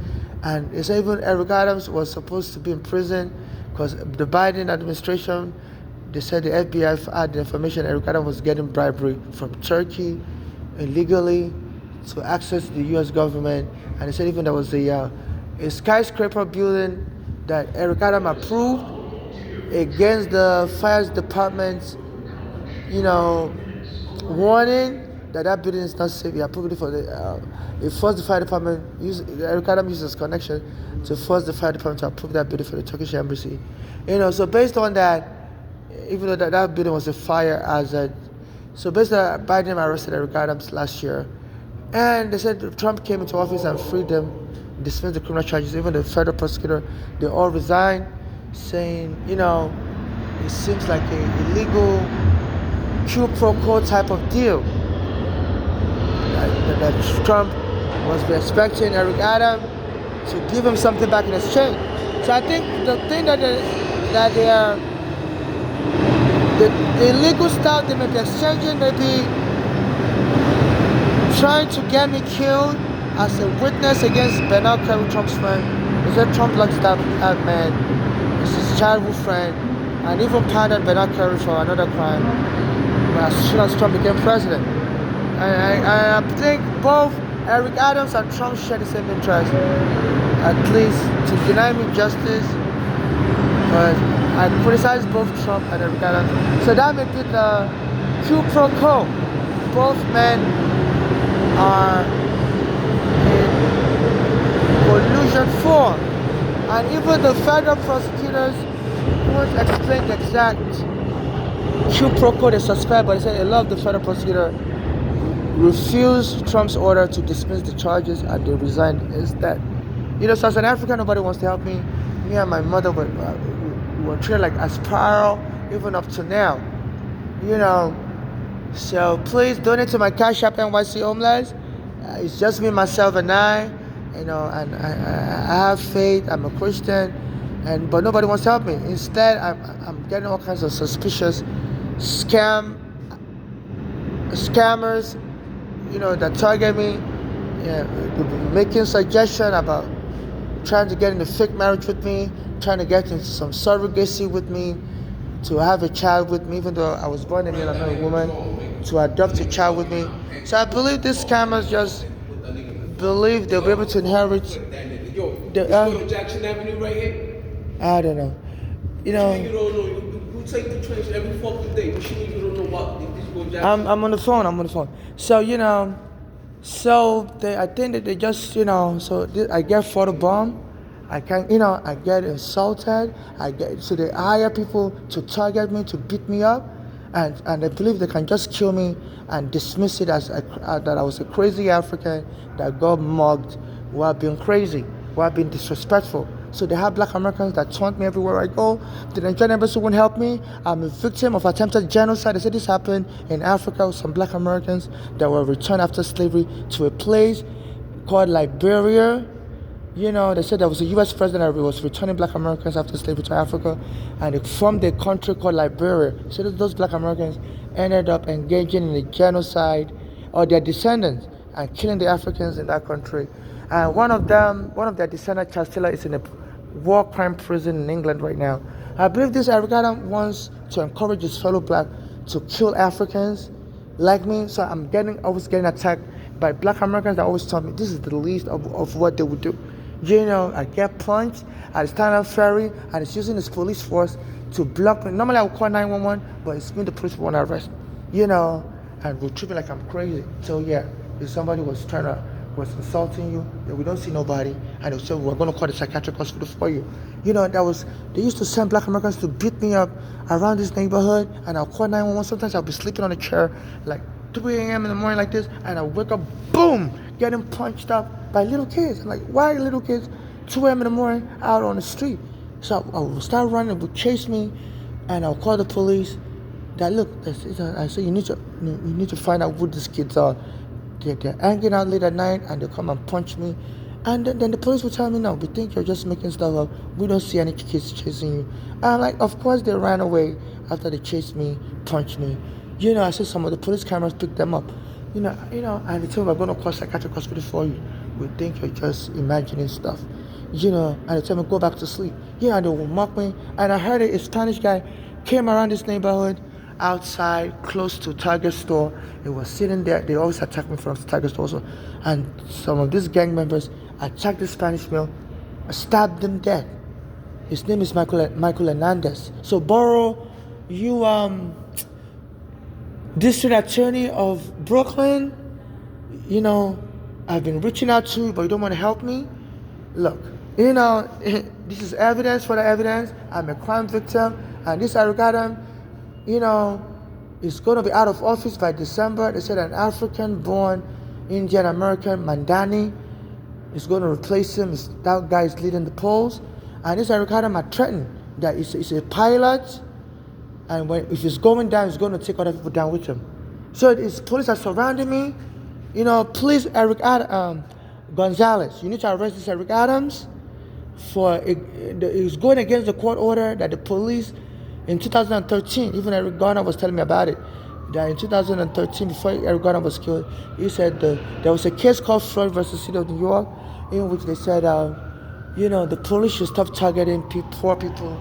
[SPEAKER 1] And it's even Eric Adams was supposed to be in prison because the Biden administration, they said the FBI had the information Eric Adams was getting bribery from Turkey illegally to access the U.S. government. And they said even there was a skyscraper building that Eric Adams approved against the fire department's, warning that building is not safe. He approved it for it forced the fire department, Eric Adams used his connection to force the fire department to approve that building for the Turkish embassy. So based on that, even though that building was a fire hazard, so based on that, Biden arrested Eric Adams last year. And they said Trump came into office and freed them, dismissed the criminal charges. Even the federal prosecutor, they all resigned, saying, it seems like a illegal quid pro quo type of deal. That Trump was expecting Eric Adams to give him something back in exchange. So I think the thing that they are, the illegal stuff they may be exchanging, may be trying to get me killed as a witness against Bernard Kerry, Trump's friend. They said Trump likes that man. It's his childhood friend, and even pardoned Bernard Kerry for another crime as soon as Trump became president. I think both Eric Adams and Trump share the same interest, at least to deny me justice. But I criticize both Trump and Eric Adams. So that may be the quid pro quo. Both men are in collusion for, and even the federal prosecutors won't explain the exact quid pro quo they suspect, but they say a lot of the federal prosecutors refused Trump's order to dismiss the charges and they resigned instead. So as an African, nobody wants to help me. Me and my mother were treated like a spiral even up to now. So please donate to my Cash App NYC Homeless. It's just me, myself, and I. And I have faith. I'm a Christian, but nobody wants to help me. Instead, I'm getting all kinds of suspicious scammers, that target me, making suggestions about trying to get into fake marriage with me, trying to get into some surrogacy with me, to have a child with me, even though I was born a male, I'm not a woman, to adopt a child with me. So I believe these scammers just believe they'll be able to inherit.
[SPEAKER 2] Jackson Avenue right here?
[SPEAKER 1] I don't know.
[SPEAKER 2] You don't know. You take the train every fucking day. But you don't know what.
[SPEAKER 1] I'm on the phone. So I think that they just so I get photobomb, I can't, I get insulted. So they hire people to target me, to beat me up, and they believe they can just kill me and dismiss it as that I was a crazy African that got mugged while being crazy, while being disrespectful. So they have black Americans that taunt me everywhere I go. The Nigerian embassy won't help me. I'm a victim of attempted genocide. They said this happened in Africa with some black Americans that were returned after slavery to a place called Liberia. They said there was a U.S. president that was returning black Americans after slavery to Africa, and they formed a country called Liberia. So those black Americans ended up engaging in a genocide, or their descendants, and killing the Africans in that country. And one of their descendants, Charles Taylor, is in a war crime prison in England right now. I believe this Eric Adams wants to encourage his fellow black to kill Africans like me. So I'm always getting attacked by black Americans that always tell me this is the least of what they would do. I get punched at the Standard Ferry, and it's using its police force to block me. Normally I would call 911, but it's me the police want to arrest, and will treat me like I'm crazy. So yeah, if somebody was insulting you, we don't see nobody, and they said we're going to call the psychiatric hospital for you. They used to send black Americans to beat me up around this neighborhood, and I'll call 911. Sometimes I'll be sleeping on a chair like 3 a.m. in the morning like this, and I'll wake up, boom, getting punched up by little kids. I'm like, why are little kids 2 a.m. in the morning out on the street? So I will start running, they will chase me, and I'll call the police. I say you need to find out who these kids are. They're hanging out late at night, and they come and punch me. And then the police will tell me, no, we think you're just making stuff up. We don't see any kids chasing you. And I'm like, of course they ran away after they chased me, punched me. I said some of the police cameras picked them up. And they tell me we're going to call psychiatric hospital for you. We think you're just imagining stuff. And they tell me go back to sleep. And they will mock me. And I heard a Spanish guy came around this neighborhood outside close to Target store. He was sitting there. They always attack me from Target store also. And some of these gang members attacked the Spanish male, stabbed him dead. His name is Michael Hernandez. So Borough, you District Attorney of Brooklyn, I've been reaching out to you, but you don't want to help me. Look, this is evidence for the evidence. I'm a crime victim, and this Eric Adams, is going to be out of office by December. They said an African-born Indian American, Mandani, is going to replace him. That guy is leading the polls, and this Eric Adams are threatened that he's a pilot, and if he's going down, he's going to take other people down with him. So his police are surrounding me. Please, Eric Gonzalez, you need to arrest this Eric Adams he's going against the court order that the police in 2013, even Eric Garner was telling me about it, that in 2013, before Eric Garner was killed, he said there was a case called Floyd versus City of New York, in which they said, the police should stop targeting poor people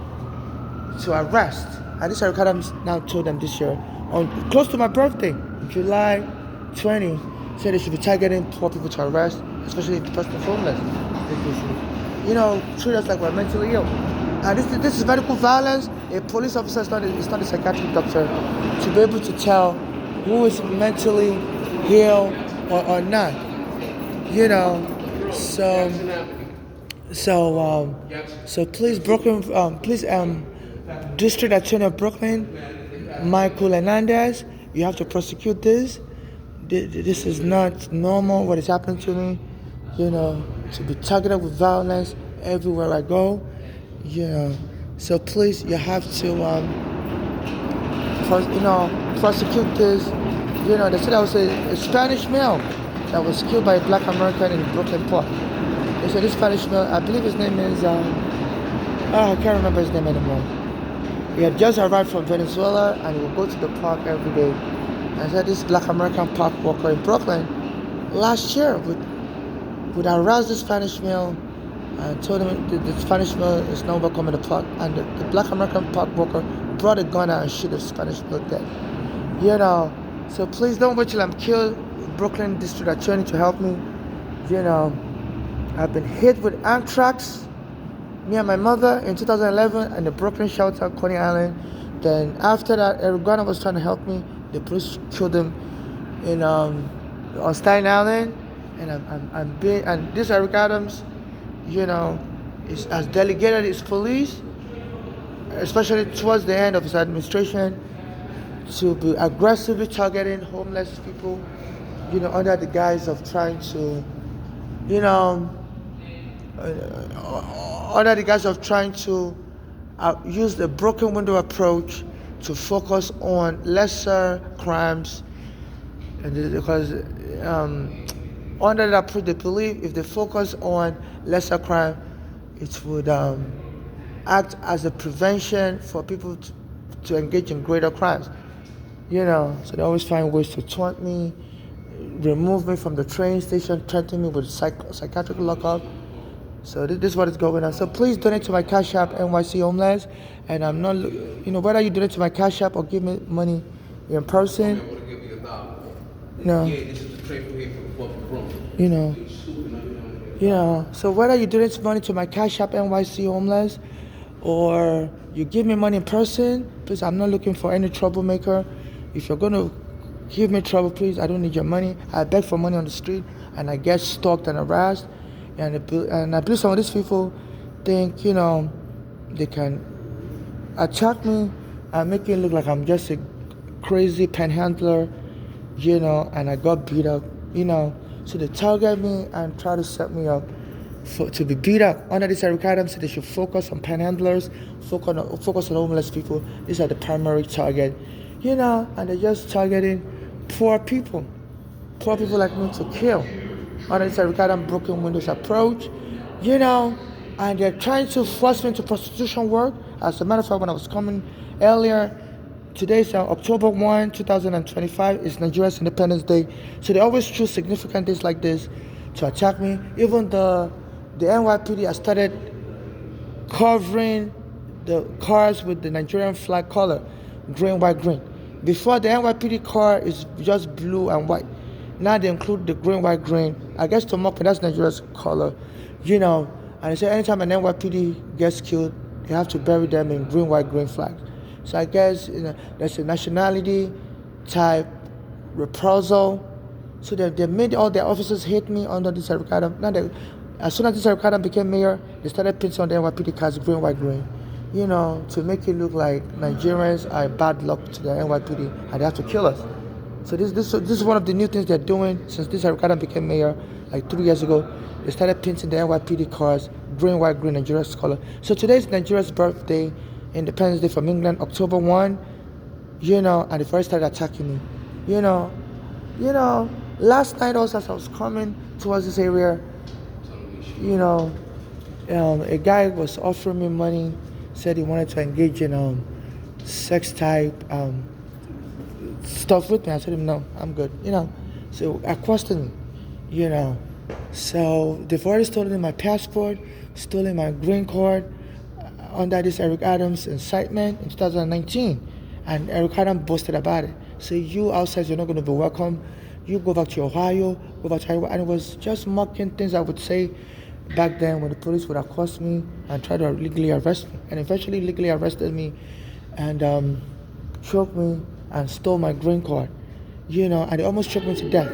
[SPEAKER 1] to arrest. And this Eric Adams now told them this year, close to my birthday, July 20, said they should be targeting poor people to arrest, especially if the person is homeless. They should, treat us like we're mentally ill. And this is medical violence. A police officer is not a psychiatric doctor to be able to tell who is mentally ill or not. So please, Brooklyn, District Attorney of Brooklyn, Michael Hernandez, you have to prosecute this. This is not normal what is happening to me, to be targeted with violence everywhere I go, So please, you have to, prosecute this. They said I was a Spanish male that was killed by a black American in Brooklyn Park. They said this Spanish male, I believe his name is, I can't remember his name anymore. He had just arrived from Venezuela, and he would go to the park every day. And said this black American park walker in Brooklyn last year would arouse the Spanish male and told him the Spanish male is no more coming to the park. And the black American park walker brought a gun out and shoot the Spanish male dead. So please don't wait till I'm killed. Brooklyn District Attorney to help me. I've been hit with anthrax, me and my mother, in 2011 in the Brooklyn shelter, Coney Island. Then after that, Eric Garner was trying to help me. The police killed him on Staten Island, and and this Eric Adams, has delegated his police, especially towards the end of his administration, to be aggressively targeting homeless people, under the guise of trying to, you know, under the guise of trying to use the broken window approach to focus on lesser crimes, and because under that approach, they believe if they focus on lesser crime, it would act as a prevention for people to engage in greater crimes. So they always find ways to taunt me, remove me from the train station, threaten me with psychiatric lockup. So this is what is going on. So please donate to my Cash App, NYC Homeless. And I'm not, whether you donate to my Cash App or give me money in person. No.
[SPEAKER 2] Yeah, this is the train from here for Brooklyn.
[SPEAKER 1] So whether you donate money to my Cash App, NYC Homeless, or you give me money in person, please, I'm not looking for any troublemaker. If you're going to give me trouble, please, I don't need your money. I beg for money on the street, and I get stalked and harassed. And I believe some of these people think, they can attack me and make it look like I'm just a crazy panhandler, and I got beat up, So they target me and try to set me up to be beat up. Under this Eric Adams said they should focus on panhandlers, focus on homeless people. These are the primary target, and they're just targeting poor people like me to kill. Under this Eric Adams broken windows approach, and they're trying to force me into prostitution work. As a matter of fact, when I was coming earlier, today's October 1, 2025 is Nigeria's Independence Day. So they always choose significant days like this to attack me. Even the NYPD has started covering the cars with the Nigerian flag color, green, white, green. Before, the NYPD car is just blue and white. Now they include the green, white, green. I guess to mock me, that's Nigeria's color, And they say anytime an NYPD gets killed, they have to bury them in green, white, green flags. So I guess there's a nationality type reprisal. So they made all their officers hate me under this Eric Adams. Now as soon as this Eric Adams became mayor, they started painting on the NYPD cars green, white, green. To make it look like Nigerians are bad luck to the NYPD and they have to kill us. So this is one of the new things they're doing since this Eric Adams became mayor like 3 years ago. They started painting the NYPD cars green, white, green, Nigeria's color. So today's Nigeria's birthday, Independence Day from England, October 1, and they first started attacking me. Last night also as I was coming towards this area, a guy was offering me money, said he wanted to engage in sex type stuff with me. I said him, no, I'm good, So I questioned me, So they've already stolen my passport, stolen my green card under this Eric Adams incitement in 2019. And Eric Adams boasted about it. So you outsiders, you're not going to be welcome. You go back to Ohio, go back to Iowa. And it was just mocking things I would say back then when the police would accost me and try to legally arrest me. And eventually legally arrested me and choked me and stole my green card, and they almost choked me to death,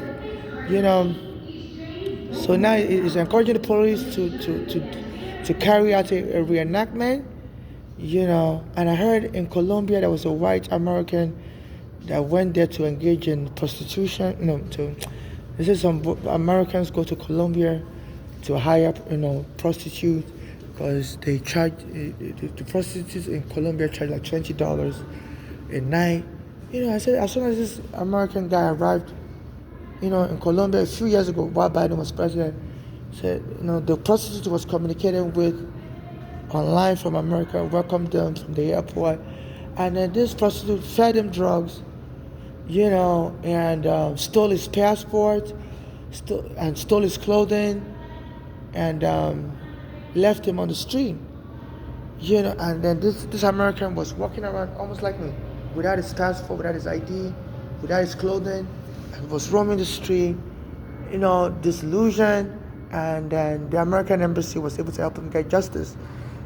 [SPEAKER 1] So now it's encouraging the police to carry out a reenactment, And I heard in Colombia there was a white American that went there to engage in prostitution. They said some Americans go to Colombia to hire, prostitutes because they charge the prostitutes in Colombia charge like $20 a night. I said as soon as this American guy arrived, in Colombia a few years ago while Biden was president, said, the prostitute was communicating with online from America, welcomed them from the airport, and then this prostitute fed him drugs, and stole his passport, stole his clothing, and left him on the street, and then this American was walking around almost like me, without his passport, without his ID, without his clothing, and was roaming the street, disillusioned, and then the American embassy was able to help him get justice.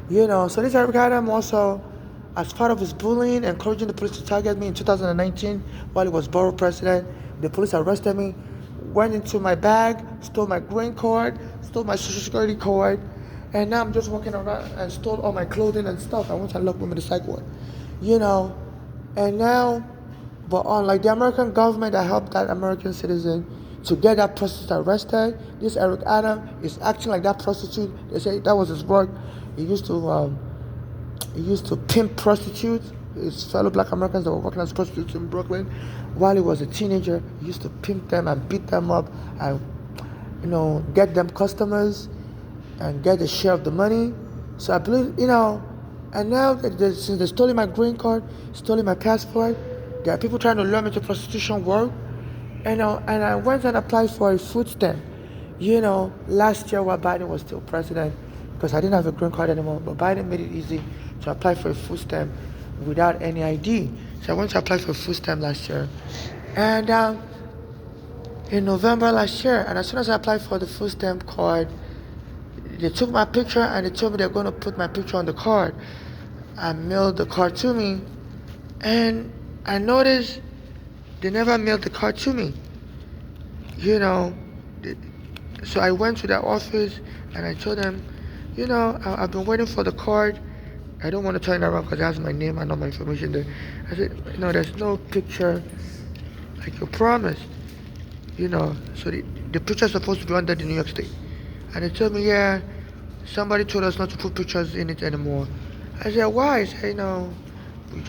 [SPEAKER 1] So this Eric Adams also, as part of his bullying, encouraging the police to target me in 2019 while he was borough president, the police arrested me, went into my bag, stole my green card, stole my social security card, And now I'm just walking around and stole all my clothing and stuff. I went and locked them in the psych ward. You know, and now, but unlike the American government that helped that American citizen to get that prostitute arrested, this Eric Adam is acting like that prostitute. They say that was his work. He used to pimp prostitutes. His fellow black Americans that were working as prostitutes in Brooklyn while he was a teenager. He used to pimp them and beat them up and, get them customers and get a share of the money. So I believe, and now since they stole my green card, stole my passport, there are people trying to lure me to prostitution work. And I went and applied for a food stamp. Last year while Biden was still president, because I didn't have a green card anymore, but Biden made it easy to apply for a food stamp without any ID. So I went to apply for a food stamp last year. And in November last year, and as soon as I applied for the food stamp card, they took my picture and they told me they're going to put my picture on the card and mailed the card to me. And I noticed they never mailed the card to me. So I went to their office and I told them, I've been waiting for the card. I don't want to turn it around because it has my name and all my information there. I said, there's no picture like you promised. So the picture's supposed to be under the New York State. And they told me, yeah, somebody told us not to put pictures in it anymore. I said, why? I said, we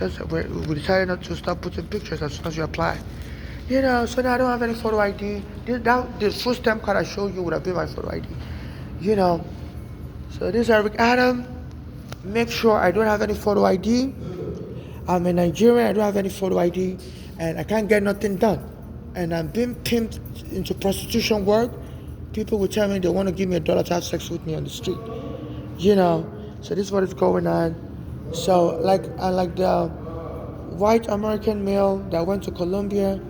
[SPEAKER 1] decided not to start putting pictures as soon as you apply. So now I don't have any photo ID. The food stamp card I showed you would have been my photo ID. So this is Eric Adam. Make sure I don't have any photo ID. I'm a Nigerian, I don't have any photo ID, and I can't get nothing done. And I'm being pimped into prostitution work. People will tell me they want to give me $1 to have sex with me on the street. So this is what is going on. So like the white American male that went to Colombia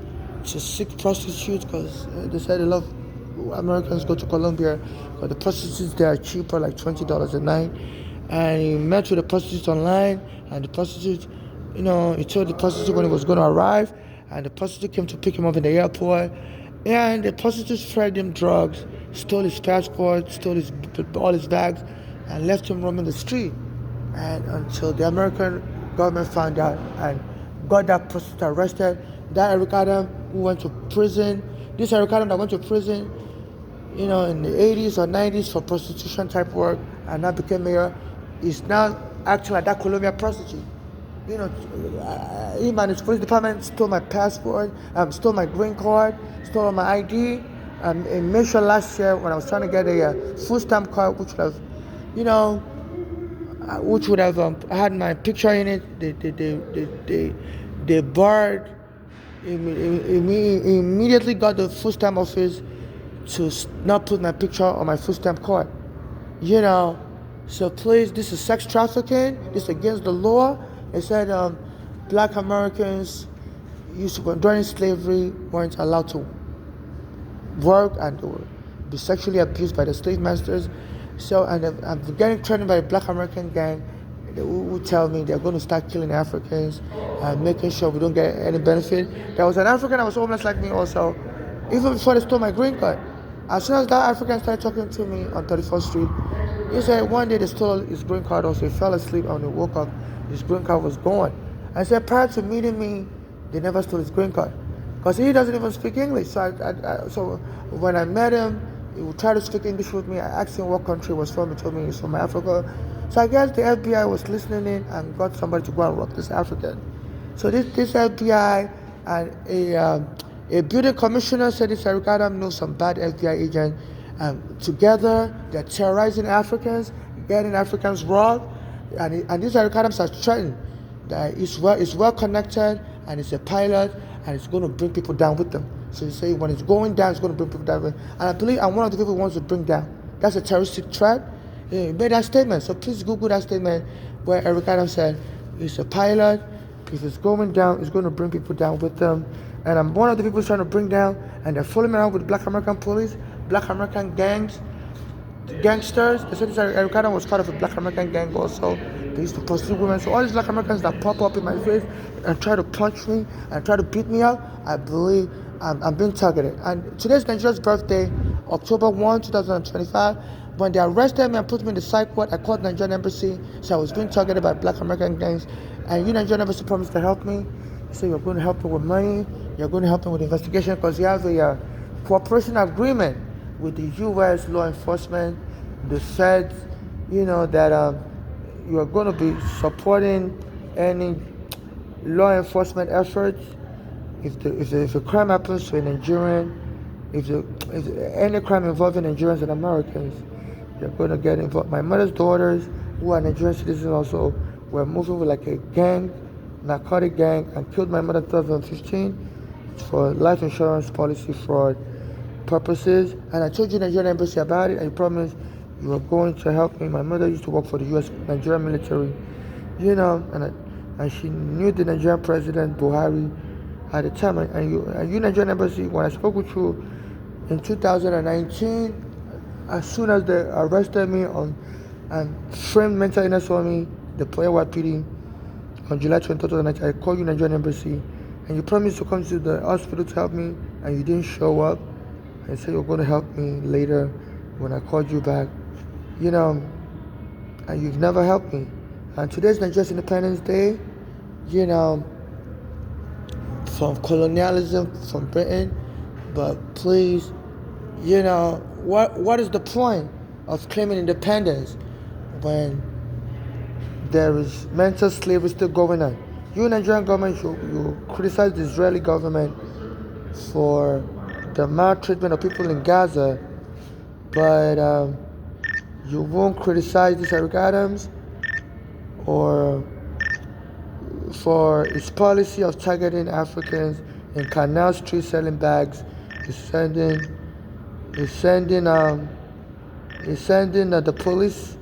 [SPEAKER 1] to seek prostitutes, because they said a lot of Americans go to Colombia because the prostitutes there are cheaper, like $20 a night. And he met with the prostitute online, and the prostitute, he told the prostitute when he was going to arrive, and the prostitute came to pick him up in the airport, and the prostitute fed him drugs, stole his passport, stole all his bags, and left him roaming the street. And until the American government found out and got that prostitute arrested, that Eric Adam who went to prison, this Eric Adam that went to prison, in the 80s or 90s for prostitution type work, and now became mayor, is now acting like that Colombia prostitute. Him and his police department stole my passport, stole my green card, stole my ID. In May last year, when I was trying to get a food stamp card, which would have had my picture in it, they barred. Immediately got the food stamp office to not put my picture on my food stamp card. So please, this is sex trafficking. This is against the law. It said black Americans during slavery weren't allowed to work and be sexually abused by the slave masters. So, and I'm getting threatened by a black American gang who tell me they're going to start killing Africans and making sure we don't get any benefit. There was an African that was homeless like me also, even before they stole my green card. As soon as that African started talking to me on 34th Street, he said one day they stole his green card also. He fell asleep and he woke up, his green card was gone. I said prior to meeting me, they never stole his green card. Because he doesn't even speak English. So when I met him, he would try to speak English with me. I asked him what country he was from. He told me he's from Africa. So I guess the FBI was listening in and got somebody to go and rob this African. So this FBI and a building commissioner said this Eric Adam knows some bad FBI agent. Together, they're terrorizing Africans, getting Africans robbed. And this Eric Adams has threatened that he's well connected and he's a pilot and he's going to bring people down with them. So he say when it's going down, it's going to bring people down with them. And I believe I'm one of the people he wants to bring down. That's a terroristic threat. He made that statement. So please Google that statement where Eric Adams said he's a pilot. If it's going down, it's going to bring people down with them. And I'm one of the people he's trying to bring down. And they're following me around with black American police, black American gangs, gangsters. They said Eric Adams was part of a black American gang also. They used to prostitute women. So all these black Americans that pop up in my face and try to punch me and try to beat me up, I believe I'm being targeted. And today's Nigeria's birthday, October 1, 2025. When they arrested me and put me in the psych ward, I called the Nigerian embassy. So I was being targeted by Black American gangs. And Nigerian embassy promised to help me. So you're going to help me with money. You're going to help me with investigation because you have a cooperation agreement with the U.S. law enforcement, the feds, that you are going to be supporting any law enforcement efforts. If a crime happens to a Nigerian, if any crime involving Nigerians and Americans, you're going to get involved. My mother's daughters, who are Nigerian citizens also, were moving with like a gang, narcotic gang, and killed my mother in 2015 for life insurance policy fraud purposes. And I told you Nigerian embassy about it, and you promised you were going to help me. My mother used to work for the U.S. Nigerian military, and she knew the Nigerian president Buhari at the time. And you Nigerian embassy, when I spoke with you in 2019, as soon as they arrested me and framed mental illness on me, the NYPD, on July 20, 2019, I called you Nigerian embassy, and you promised to come to the hospital to help me, and you didn't show up. And said you were going to help me later when I called you back, and you've never helped me. And today's Nigeria's Independence Day, from colonialism from Britain, but please, what is the point of claiming independence when there is mental slavery still going on? You Nigerian government, you criticize the Israeli government for the maltreatment of people in Gaza, but you won't criticize this Eric Adams or for its policy of targeting Africans in Canal Street selling bags. It's sending the police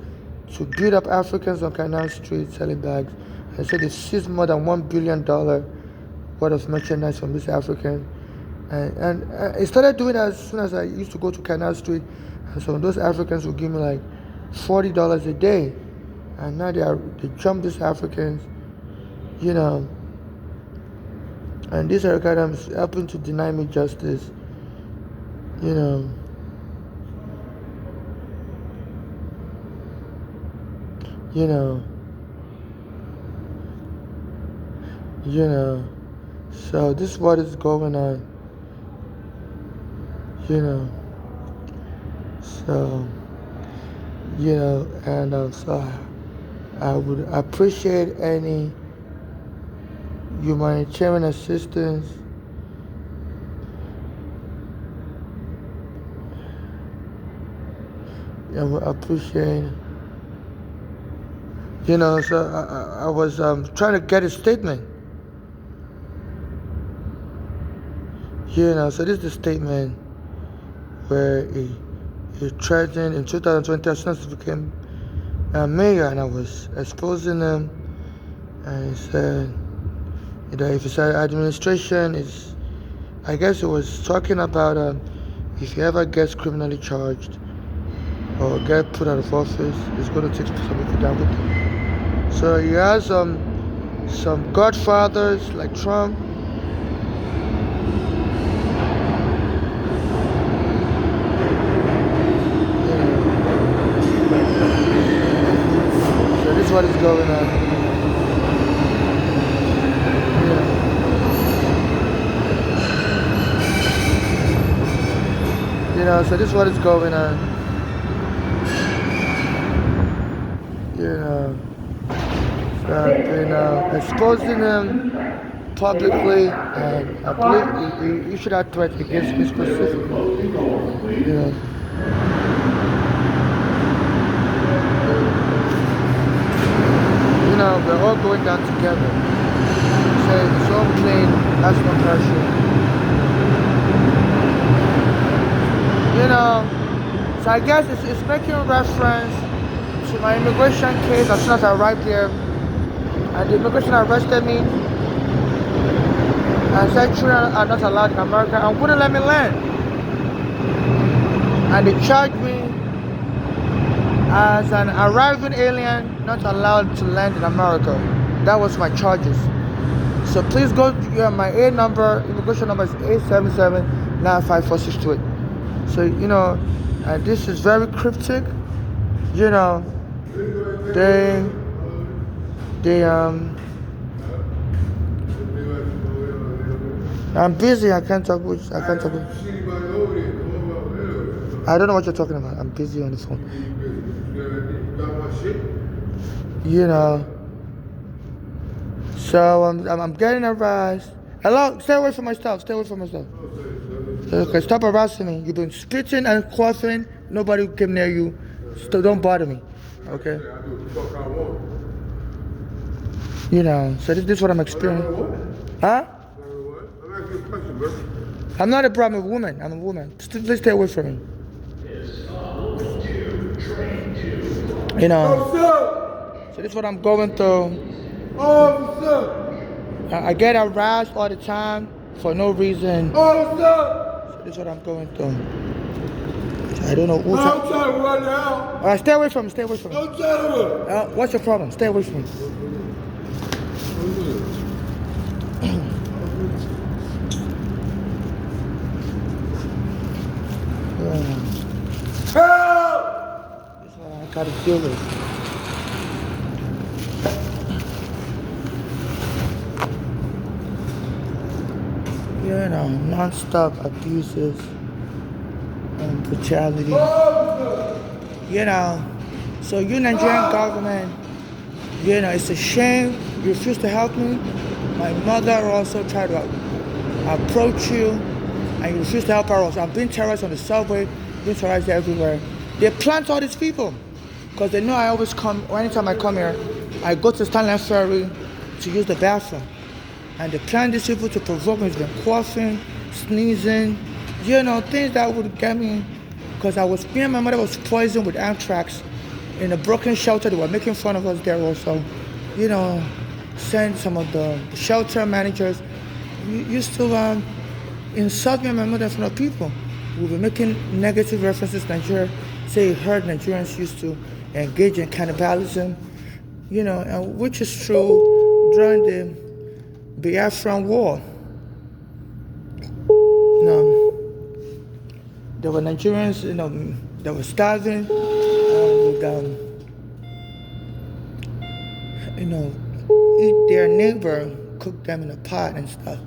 [SPEAKER 1] to beat up Africans on Canal Street selling bags. And so they seized more than $1 billion worth of merchandise from this African. And I started doing that as soon as I used to go to Canal Street. And so those Africans would give me like $40 a day. And now they jump these Africans, and these Eric Adams helping to deny me justice, so this is what is going on, so, and so I would appreciate any humanitarian assistance. I would appreciate, so I was trying to get a statement, so this is the statement where he threatened in 2020 as soon as he became mayor, and I was exposing him, and he said, if his administration is, I guess it was talking about if he ever gets criminally charged or get put out of office, he's going to take some people down with him. So he has some godfathers like Trump. So this is what is going on. So this is what is going on. So I've been exposing him publicly, and I believe he should have threats against me specifically. We're all going down together. So it's all clean, that's no pressure. So I guess it's making reference to my immigration case as soon as I arrived here. And the immigration arrested me and said children are not allowed in America and wouldn't let me land. And they charged me as an arriving alien not allowed to land in America. That was my charges. So please go to my A number, immigration number is 877-95468. So, this is very cryptic. You know, they I'm busy. I can't talk with. I don't know what you're talking about. I'm busy on the phone. You know. So I'm getting harassed. Hello, stay away from my stuff. Stay away from my stuff. Okay, stop harassing me. You've been spitting and coughing. Nobody came near you. So don't bother me. Okay. You know. So this is what I'm experiencing. Huh? I'm not a problem. I'm a woman. I'm a woman. Please stay away from me. You know. So this is what I'm going through. I get harassed all the time for no reason. So this is what I'm going through. I don't know who's.
[SPEAKER 3] I'm trying to run now.
[SPEAKER 1] Alright, stay away from me. Stay away from me.
[SPEAKER 3] I'm trying to run.
[SPEAKER 1] What's your problem? Stay away from me.
[SPEAKER 3] Help!
[SPEAKER 1] This is what I gotta deal with. You know, non-stop abuses and brutality. You know, so you Nigerian government, you know, it's a shame you refuse to help me. My mother also tried to approach you and you refuse to help her also. I'm being terrorized on the subway, being terrorized everywhere. They plant all these people because they know I always come, or anytime I come here, I go to Stanley Ferry to use the bathroom. And they plant these people to provoke me. It's been coughing, sneezing, you know, things that would get me. Because me and my mother was poisoned with anthrax in a broken shelter. They were making fun of us there also. You know, send some of the shelter managers used to insult me and my mother in front of people. We were making negative references to Nigeria, say you heard Nigerians used to engage in cannibalism, you know, and which is true during the Biafran War. There were Nigerians, you know, that were starving, and you know, eat their neighbor, cook them in a pot and stuff,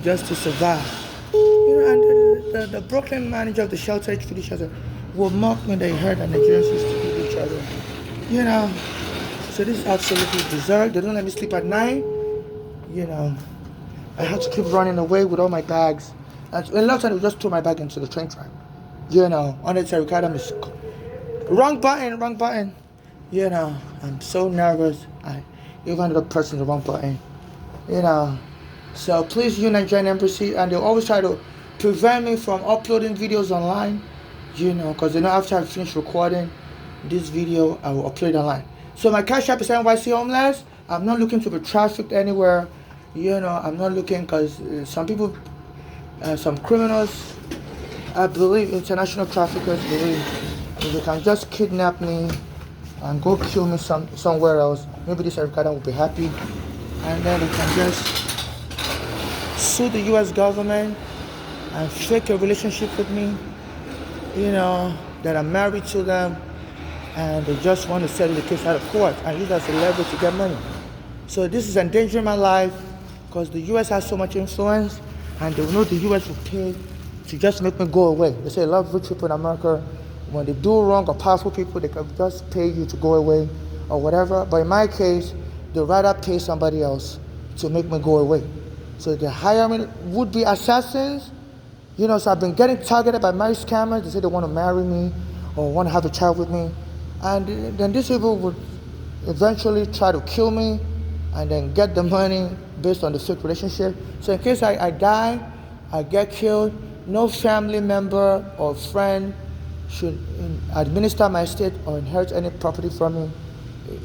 [SPEAKER 1] just to survive. You know, and the Brooklyn manager of the shelter, HPD shelter, will mock me. They heard that Nigerians used to eat each other. You know, so this is absolutely bizarre. They don't let me sleep at night. You know, I have to keep running away with all my bags. And a lot of times, they just throw my bag into the train track. You know, unnecessary items. Wrong button. You know, I'm so nervous. I even ended up pressing the wrong button. You know, so please use Nigerian embassy, and they always try to prevent me from uploading videos online. You know, because they know after I finish recording this video, I will upload it online. So my cash app is NYC Homeless. I'm not looking to be trafficked anywhere. You know, I'm not looking because some people, some criminals, I believe international traffickers believe if they can just kidnap me and go kill me somewhere else, maybe this Ricardo will be happy, and then they can just sue the US government and fake a relationship with me, you know, that I'm married to them, and they just want to settle the case out of court and use that as a leverage to get money. So this is endangering my life because the US has so much influence, and they know the US will pay to just make me go away. They say a lot of rich people in America, when they do wrong, or powerful people, they can just pay you to go away or whatever. But in my case, they'd rather pay somebody else to make me go away. So they hire me would-be assassins. You know, so I've been getting targeted by marriage scammers. They say they want to marry me or want to have a child with me. And then these people would eventually try to kill me and then get the money based on the fake relationship. So in case I die, I get killed, no family member or friend should administer my estate or inherit any property from me.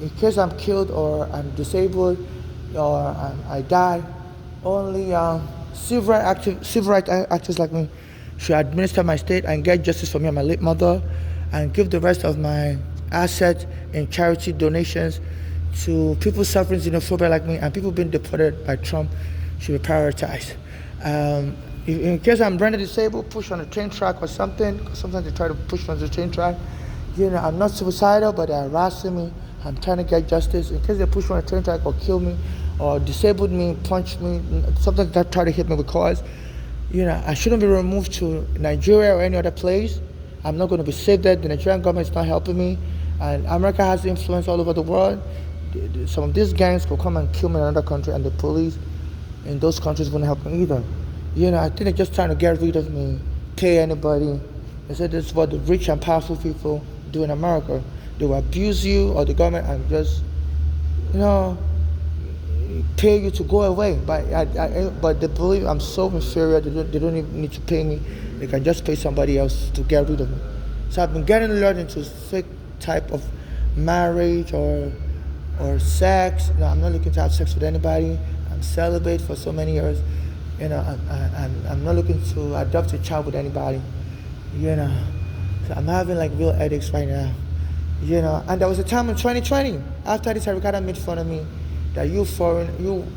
[SPEAKER 1] In case I'm killed or I'm disabled or I die, only civil rights activists like me should administer my estate and get justice for me and my late mother, and give the rest of my assets in charity donations to people suffering xenophobia like me, and people being deported by Trump should be prioritized. In case I'm rendered disabled, push on a train track or something, because sometimes they try to push me on the train track, I'm not suicidal, but they're harassing me. I'm trying to get justice. In case they push me on a train track or kill me or disabled me, punch me, something that try to hit me with cars, I shouldn't be removed to Nigeria or any other place. I'm not going to be safe there. The Nigerian government is not helping me. And America has influence all over the world. Some of these gangs could come and kill me in another country, and the police in those countries won't help me either. I think they're just trying to get rid of me, pay anybody. They said this is what the rich and powerful people do in America. They will abuse you or the government and just, pay you to go away. But they believe I'm so inferior, they don't even need to pay me. They can just pay somebody else to get rid of me. So I've been getting lured into fake type of marriage or sex. I'm not looking to have sex with anybody. I'm celibate for so many years. I'm not looking to adopt a child with anybody. So I'm having like real headaches right now. And there was a time in 2020, after this, Ricardo made fun of me that you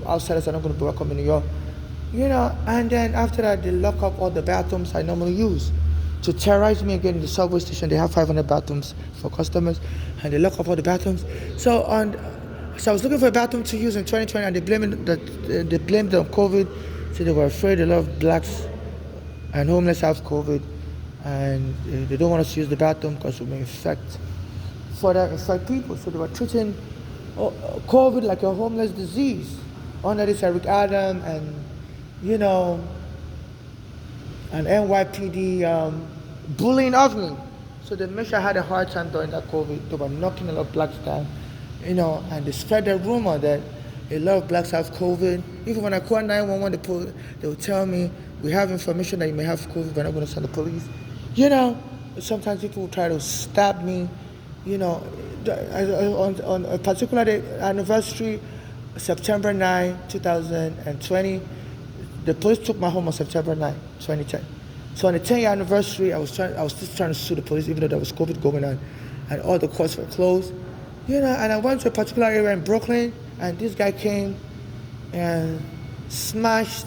[SPEAKER 1] outsiders are not going to be welcome in New York. And then after that, they lock up all the bathrooms I normally use to terrorize me again in the subway station. They have 500 bathrooms for customers, and they lock up all the bathrooms. So I was looking for a bathroom to use in 2020, and they blamed it on COVID. So they were afraid a lot of blacks and homeless have COVID, and they don't want us to use the bathroom because it may infect people. So they were treating COVID like a homeless disease under this Eric Adam and an NYPD bullying of me. So they made sure I had a hard time during that COVID. They were knocking a lot of blacks down, and they spread the rumor that a lot of blacks have COVID. Even when I call 911, they will tell me, we have information that you may have COVID, we're not going to send the police. Sometimes people will try to stab me, on a particular day, anniversary, September 9, 2020, the police took my home on September 9, 2010. So on the 10-year anniversary, I was still trying to sue the police, even though there was COVID going on, and all the courts were closed. And I went to a particular area in Brooklyn, and this guy came and smashed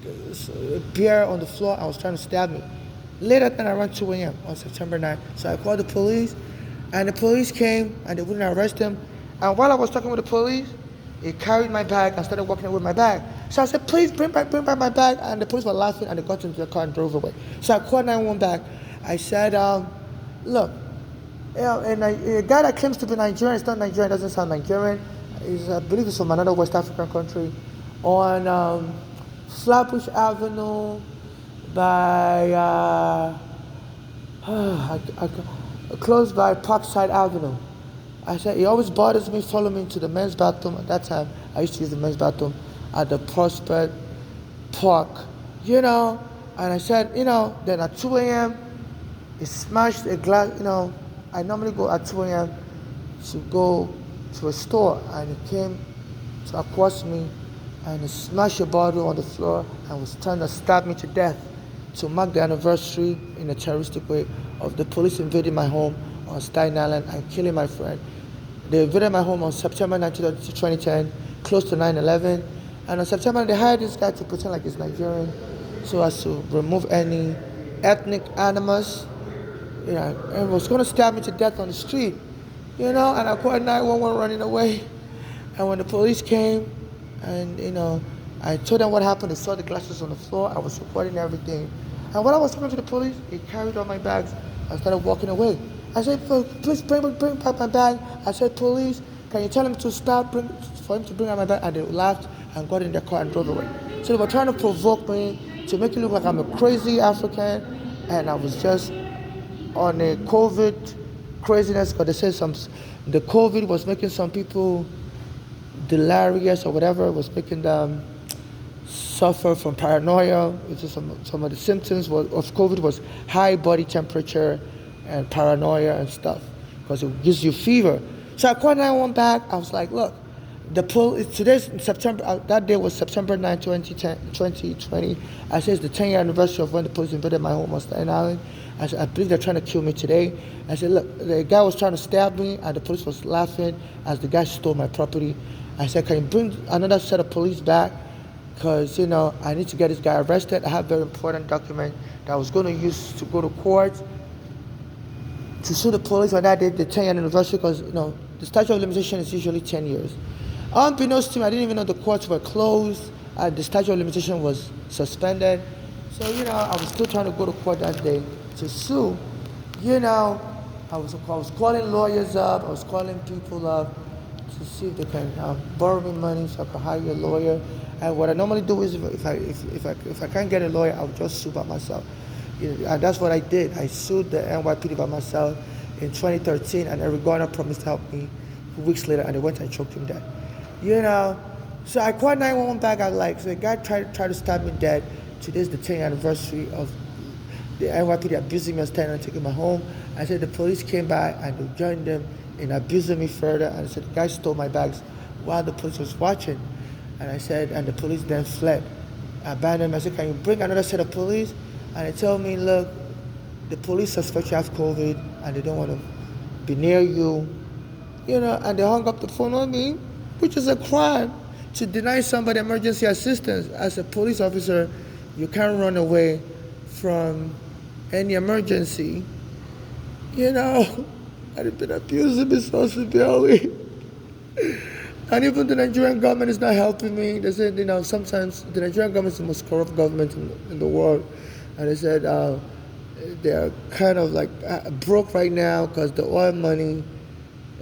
[SPEAKER 1] a beer on the floor and was trying to stab me. Later then around 2 a.m. on September 9. So I called the police, and the police came, and they wouldn't arrest him. And while I was talking with the police, he carried my bag and started walking away with my bag. So I said, please bring back my bag. And the police were laughing, and they got into the car and drove away. So I called 911 back. I said, look, and a guy that claims to be Nigerian, it's not Nigerian, doesn't sound Nigerian. I believe he's from another West African country. On Flatbush Avenue by, close by Parkside Avenue. I said, it always bothers me, follow me to the men's bathroom. At that time, I used to use the men's bathroom at the Prospect Park, and I said, then at 2 a.m., he smashed a glass, I normally go at 2 a.m. to go to a store, and he came across me, and he smashed a bottle on the floor and was trying to stab me to death to mark the anniversary in a terroristic way of the police invading my home on Staten Island and killing my friend. They invaded my home on September 19, 2010, close to 9/11. And on September, they hired this guy to pretend like he's Nigerian so as to remove any ethnic animus. And was going to stab me to death on the street. And I called 911 running away. And when the police came, and, I told them what happened. They saw the glasses on the floor. I was recording everything. And when I was talking to the police, he carried all my bags. I started walking away. I said, please bring back my bag. I said, police, can you tell him to stop, for him to bring out my bag? And they laughed and got in their car and drove away. So they were trying to provoke me to make it look like I'm a crazy African. And I was just on a COVID craziness, because they said the COVID was making some people delirious or whatever, was making them suffer from paranoia, which is some of the symptoms of COVID was high body temperature and paranoia and stuff, because it gives you fever. So I called 911 back. I was like, look, today's September, that day was September 9, 2020. I said it's the 10-year anniversary of when the police invaded my home on Staten Island. I said, I believe they're trying to kill me today. I said, look, the guy was trying to stab me, and the police was laughing as the guy stole my property. I said, can you bring another set of police back? Because, I need to get this guy arrested. I have a very important document that I was going to use to go to court. to sue the police on that day, the 10th anniversary, because the statute of limitation is usually 10 years. Unbeknownst to me, I didn't even know the courts were closed and the statute of limitation was suspended. So I was still trying to go to court that day to sue. I was calling lawyers up. I was calling people up to see if they can borrow me money so I could hire a lawyer. And what I normally do is if I can't get a lawyer, I'll just sue by myself. And that's what I did. I sued the NYPD by myself in 2013, and Eric Garner promised to help me. Weeks later, and they went and choked him dead. So I called 911 back. So the guy tried to stab me dead. Today's the 10th anniversary of the NYPD abusing me and standing and taking me home. I said the police came by and they joined them in abusing me further. And I said the guy stole my bags while the police was watching. And I said, and the police then fled. I abandoned them. I said, can you bring another set of police? And they told me, look, the police suspect you have COVID and they don't want to be near you. And they hung up the phone on me, which is a crime. To deny somebody emergency assistance as a police officer, you can't run away from any emergency. I've been abusing me so severely. And even the Nigerian government is not helping me. They said, sometimes the Nigerian government is the most corrupt government in the world. And they said they're kind of like broke right now because the oil money,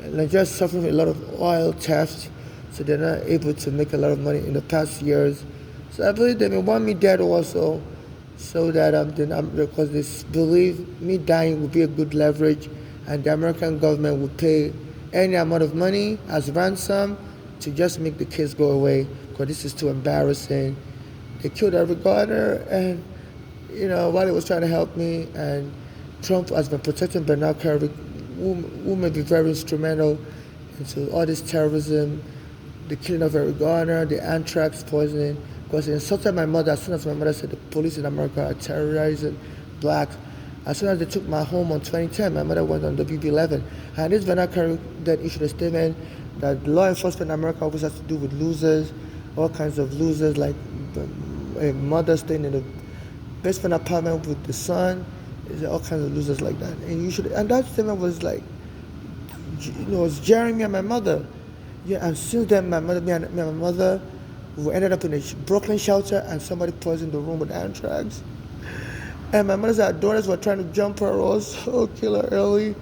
[SPEAKER 1] Nigeria's suffering from a lot of oil theft, so they're not able to make a lot of money in the past years. So I believe they may want me dead also, so that because they believe me dying will be a good leverage, and the American government will pay any amount of money as ransom to just make the case go away, because this is too embarrassing. They killed Eric Garner, and while he was trying to help me, and Trump has been protecting Bernard Kerrick, who may be very instrumental into all this terrorism, the killing of Eric Garner, the anthrax poisoning, because he insulted my mother. As soon as my mother said the police in America are terrorizing blacks, as soon as they took my home on 2010, my mother went on WB11. And this Bernard Kerrick then issued a statement that law enforcement in America always has to do with losers, all kinds of losers, like a mother staying in the basement apartment with the son. All kinds of losers like that. And that statement was like, was jarring me and my mother. And since then, me and my mother, we ended up in a Brooklyn shelter, and somebody poisoned the room with anthrax. And my mother's daughters were trying to jump her also, kill her early.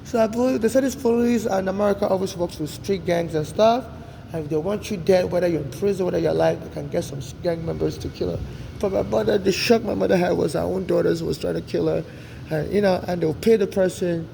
[SPEAKER 1] So I believe they said this police in America always works with street gangs and stuff. And if they want you dead, whether you're in prison, whether you're alive, they can get some gang members to kill her. For my mother, the shock my mother had was her own daughters was trying to kill her. And, and they'll pay the person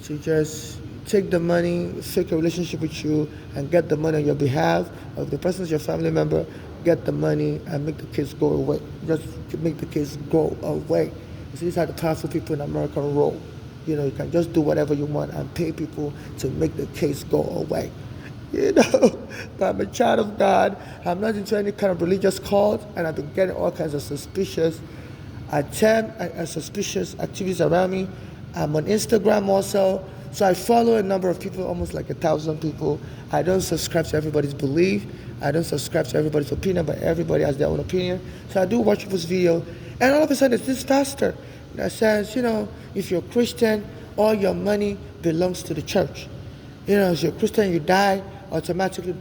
[SPEAKER 1] to just take the money, fake a relationship with you, and get the money on your behalf. Or if the person's your family member, get the money and make the case go away. Just make the case go away. You see, these are the powerful people in America roll. You can just do whatever you want and pay people to make the case go away. But I'm a child of God. I'm not into any kind of religious cult, and I've been getting all kinds of suspicious attempts and suspicious activities around me. I'm on Instagram also, so I follow a number of people, almost like 1,000 people. I don't subscribe to everybody's belief. I don't subscribe to everybody's opinion, but everybody has their own opinion. So I do watch people's video, and all of a sudden it's this pastor that says, if you're a Christian, all your money belongs to the church. If you're a Christian, you die, automatically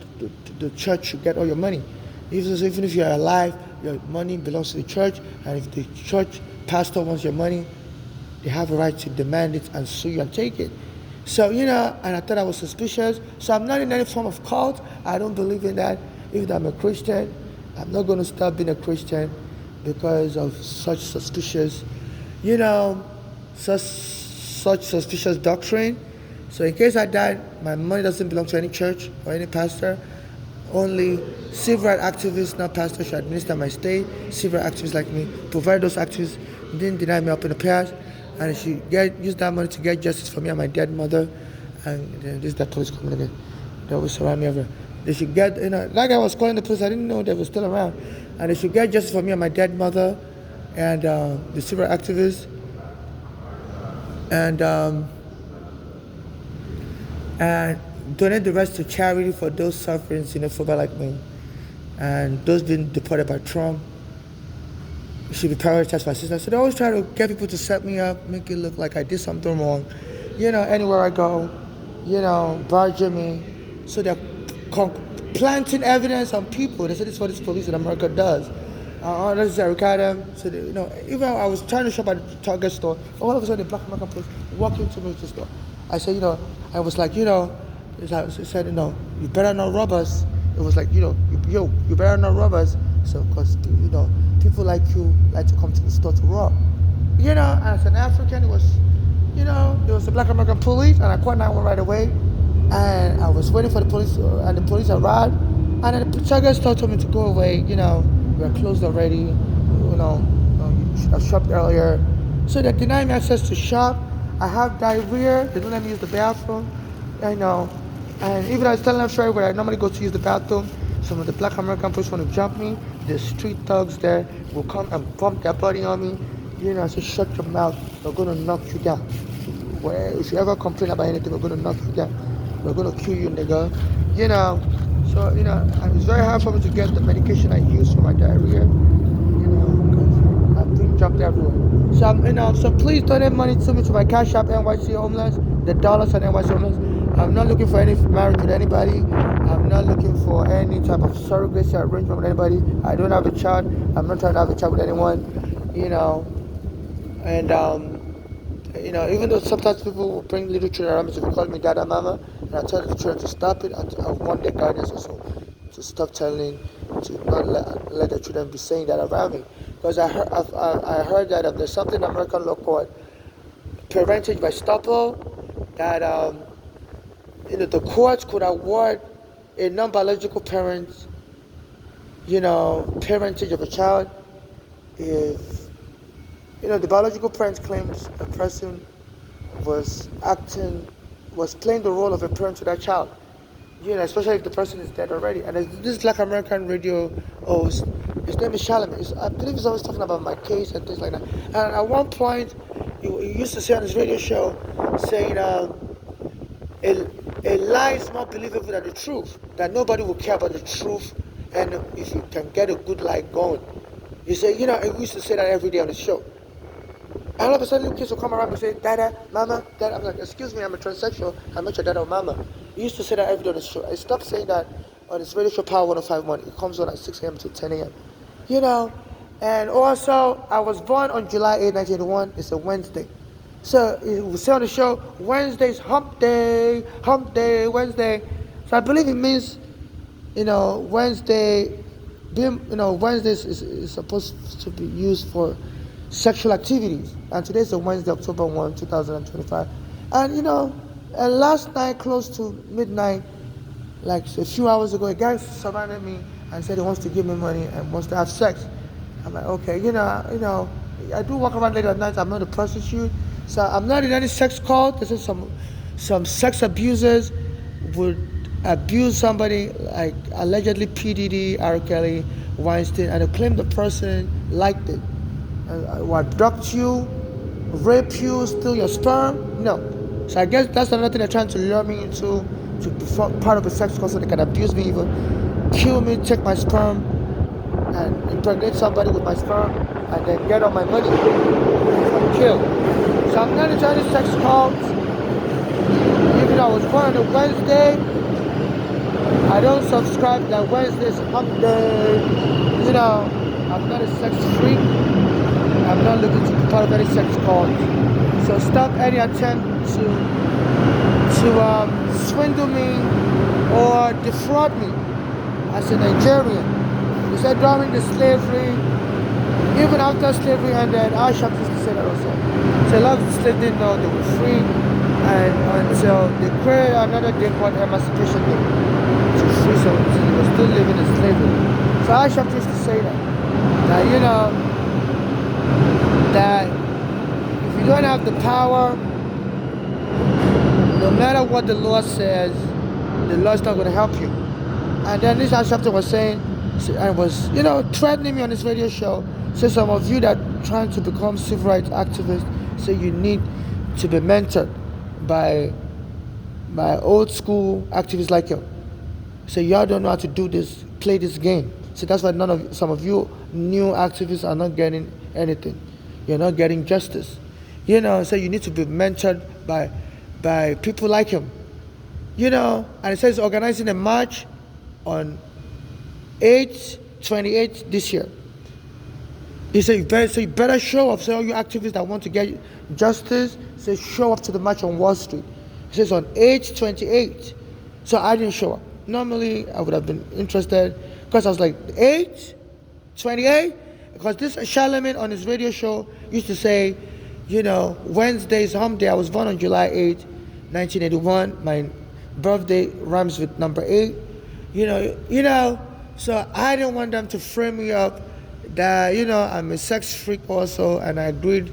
[SPEAKER 1] the church should get all your money. Even if you're alive, your money belongs to the church, and if the church pastor wants your money, they have a right to demand it and sue you and take it. So, and I thought I was suspicious. So I'm not in any form of cult. I don't believe in that. Even though I'm a Christian, I'm not going to stop being a Christian because of such suspicious, such suspicious doctrine. So in case I die, my money doesn't belong to any church or any pastor. Only civil rights activists, not pastors, should administer my estate. Civil rights activists like me, provide those activists, didn't deny me up in the past, and they should use that money to get justice for me and my dead mother. And this is that police coming again. They always surround me everywhere. They should get, like I was calling the police, I didn't know they were still around. And they should get justice for me and my dead mother and the civil rights activists. And donate the rest to charity for those suffering xenophobia like me. And those being deported by Trump should be prioritized for assistance. So they always try to get people to set me up, make it look like I did something wrong. anywhere I go, barging me. So they're planting evidence on people. They say this is what this police in America does. This is Ricardo. So even I was trying to shop at the Target store, all of a sudden the Black American police walked into the store. I said, I was like, it's like, it said, you better not rob us. It was like, you better not rob us. So, because, people like you like to come to the store to rob. As an African, it was the Black American police, and I called 911 right away. And I was waiting for the police, and the police arrived. And then the Target store told me to go away. We are closed already. You should have shopped earlier. So they denied me access to shop. I have diarrhea. They don't let me use the bathroom. I know. And even I was telling them straight where I normally go to use the bathroom, some of the Black American police want to jump me. The street thugs there will come and bump their body on me. I said, shut your mouth. We're going to knock you down. If you ever complain about anything, we're going to knock you down. We're going to kill you, nigga. So, it's very hard for me to get the medication I use for my diarrhea. Because I've been jumped everywhere. So, so please donate money to me to my Cash App, NYC Homeless, the dollars on NYC Homeless. I'm not looking for any marriage with anybody. I'm not looking for any type of surrogacy arrangement with anybody. I don't have a child. I'm not trying to have a child with anyone. And even though sometimes people will bring little children around me to call me dada mama, and I tell the children to stop it. I want their guidance also to stop to not let the children be saying that around me. Because I heard that there's something in American law called parentage by estoppel, that the courts could award a non-biological parent, parentage of a child if the biological parent claims a person was playing the role of a parent to that child, especially if the person is dead already. And this Black American radio host, his name is Charlemagne. I believe he's always talking about my case and things like that. And at one point, he used to say on his radio show, saying, a lie is more believable than the truth, that nobody will care about the truth, and if you can get a good lie going. He said, he used to say that every day on his show. And all of a sudden, little kids will come around and say, Dada, Mama, Dada. I'm like, excuse me, I'm a transsexual. I'm not your dada or mama. He used to say that every day on his show. I stopped saying that on his radio show, Power 105.1. It comes on at 6 a.m. to 10 a.m. And also, I was born on July 8, 1981. It's a Wednesday. So it will say on the show, Wednesday's hump day, Wednesday. So I believe it means, Wednesday, Wednesdays is supposed to be used for sexual activities. And today's a Wednesday, October 1, 2025. And, and last night, close to midnight, like a few hours ago, a guy surrounded me and said he wants to give me money and wants to have sex. I'm like, okay, I do walk around late at night. I'm not a prostitute. So I'm not in any sex cult. This is some sex abusers would abuse somebody, like allegedly P. Diddy, R. Kelly, Weinstein, and they claim the person liked it. Will abduct you, rape you, steal your sperm? No. So I guess that's another thing they're trying to lure me into, to be part of a sex cult so they can abuse me even, kill me, take my sperm, and impregnate somebody with my sperm, and then get all my money and kill. So I'm not into any sex cults. Even though I was born on a Wednesday, I don't subscribe that Wednesday's hump day. I'm not a sex freak. I'm not looking to be part of any sex cult. So stop any attempt to swindle me or defraud me as a Nigerian. You said during the slavery, even after slavery ended, our shop used to say that also. So a lot of the slaves didn't know they were free, and until they created another day called Emancipation Day to free some, they were still living in slavery. So our shop used to say that that if you don't have the power, no matter what the law says, the law is not going to help you. And then this chapter was saying, and was threatening me on this radio show. So some of you that trying to become civil rights activists, say you need to be mentored by old school activists like you. So y'all don't know how to do this, play this game. So that's why some of you new activists are not getting anything. You're not getting justice. So you need to be mentored by by people like him. And it says organizing a march on 8/28 this year. He said, you better show up. So all you activists that want to get justice, say show up to the march on Wall Street. He says on 8/28. So I didn't show up. Normally I would have been interested because I was like 8/28, because this Charlemagne on his radio show used to say, Wednesday's hump day. I was born on July 8, 1981. My birthday rhymes with number 8. So I didn't want them to frame me up that, I'm a sex freak also, and I agreed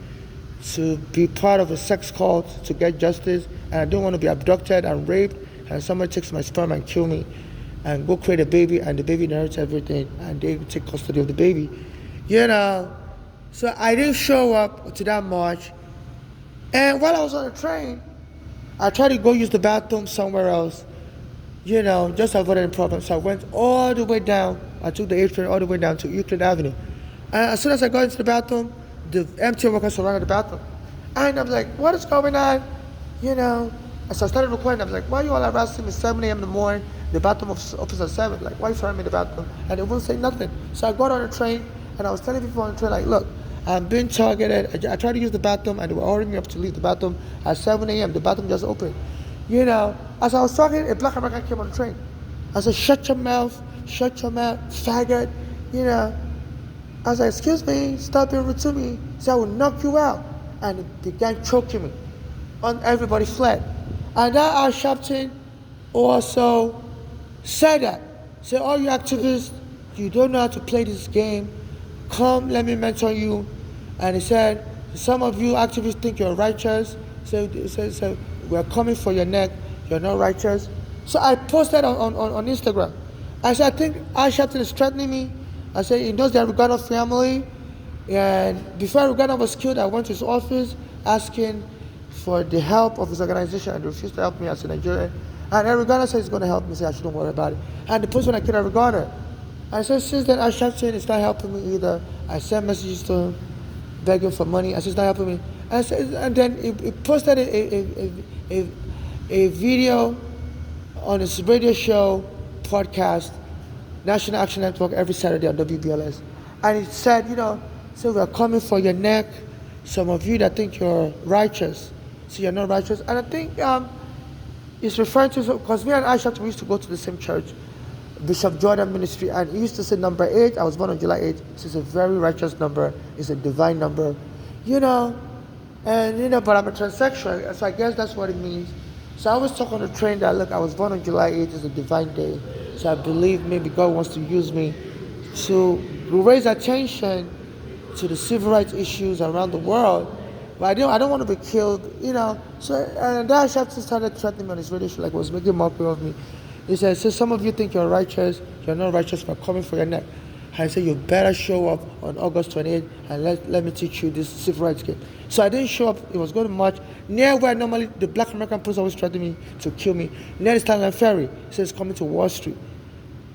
[SPEAKER 1] to be part of a sex cult to get justice, and I don't want to be abducted and raped, and somebody takes my sperm and kill me, and go create a baby, and the baby inherits everything, and they take custody of the baby. So I didn't show up to that march, and while I was on the train, I tried to go use the bathroom somewhere else, just to avoid any problems. So I went all the way down. I took the 8 train all the way down to Euclid Avenue. And as soon as I got into the bathroom, the MTA workers surrounded the bathroom. And I'm like, what is going on? And so I started recording. I was like, why are you all harassing me 7 a.m. in the morning? The bathroom opens at 7. Like, why are you surrounding me in the bathroom? And they wouldn't say nothing. So I got on the train, and I was telling people on the train, like, look, I'm being targeted. I tried to use the bathroom, and they were ordering me up to leave the bathroom at 7 a.m. The bathroom just opened. As I was talking, a black American came on the train. I said, shut your mouth, faggot. I was like, excuse me, stop being rude to me. He said, I will knock you out. And he began choking me. And everybody fled. And that our captain also said that. Said, all you activists, you don't know how to play this game. Come, let me mentor you. And he said, some of you activists think you're righteous. So we're coming for your neck. You're not righteous. So I posted on Instagram. I said, I think our captain is threatening me. I said, he knows the Arugano family. And before Arugano was killed, I went to his office asking for the help of his organization, and they refused to help me as a Nigerian. And Arugano said he's going to help me. He said, I shouldn't worry about it. And the person I killed Arugano. I said, since then, our captain is not helping me either. I sent messages to him, begging for money. I said, it's not helping me. And then he posted a video on his radio show, podcast, National Action Network, every Saturday on WBLS. And he said, so we're coming for your neck. Some of you that think you're righteous, so you're not righteous. And I think he's referring to, because me and Aisha, we used to go to the same church, Bishop Jordan Ministry, and he used to say number 8. I was born on July 8. It's a very righteous number. It's a divine number, And but I'm a transsexual, so I guess that's what it means. So I always talk on the train that, look, I was born on July 8th, it's a divine day. So I believe maybe God wants to use me to raise attention to the civil rights issues around the world. But I don't want to be killed, So, and that Shafton started threatening me on his radio show, like was making mockery of me. He said, so some of you think you're righteous, you're not righteous, for coming for your neck. I said, you better show up on August 28th and let me teach you this civil rights game. So I didn't show up. It was going to march near where normally the black American police always threatened me to kill me, near the Stanley Ferry. It says coming to Wall Street.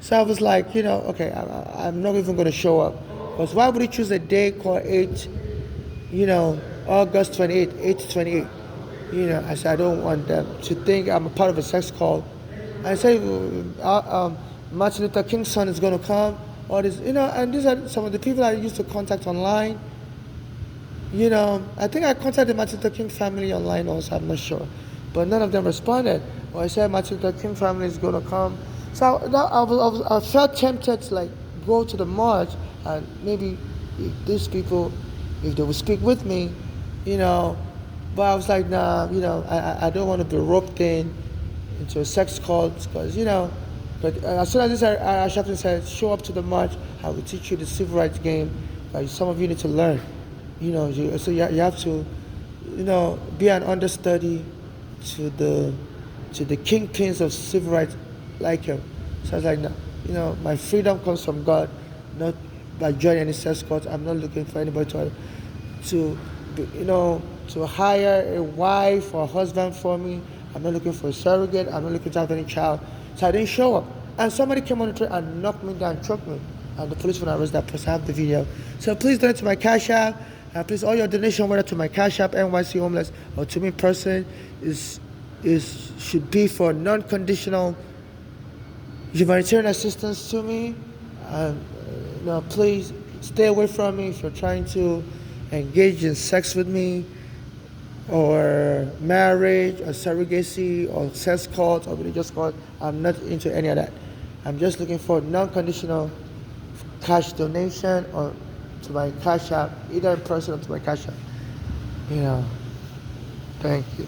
[SPEAKER 1] So I was like, okay, I'm not even going to show up. Because why would he choose a day called August 28th, 8/28? I said, I don't want them to think I'm a part of a sex cult. I said, Martin Luther King's son is going to come. All this, and these are some of the people I used to contact online. I think I contacted Martin Luther King family online also, I'm not sure. But none of them responded. Or I said Martin Luther King family is going to come. So I felt tempted to go to the march, and maybe if these people, if they would speak with me, But I was like, nah, I don't want to be roped into a sex cult, because, But as soon as our captain said, show up to the march, I will teach you the civil rights game. Some of you need to learn. So you have to, be an understudy to the kingpins of civil rights like him. So I was like, no, my freedom comes from God, not by joining any sex cult. I'm not looking for anybody to hire a wife or a husband for me. I'm not looking for a surrogate. I'm not looking to have any child. So I didn't show up. And somebody came on the train and knocked me down, choked me. And the police went to arrest that person. I have the video. So please donate to my Cash App. Please, all your donation, whether to my Cash App, NYC Homeless, or to me person, is should be for non-conditional humanitarian assistance to me. Please stay away from me if you're trying to engage in sex with me, or marriage, or surrogacy, or sex cult, or religious cult. I'm not into any of that. I'm just looking for non-conditional cash donation or to my cash app, either in person or to my cash app. Thank you.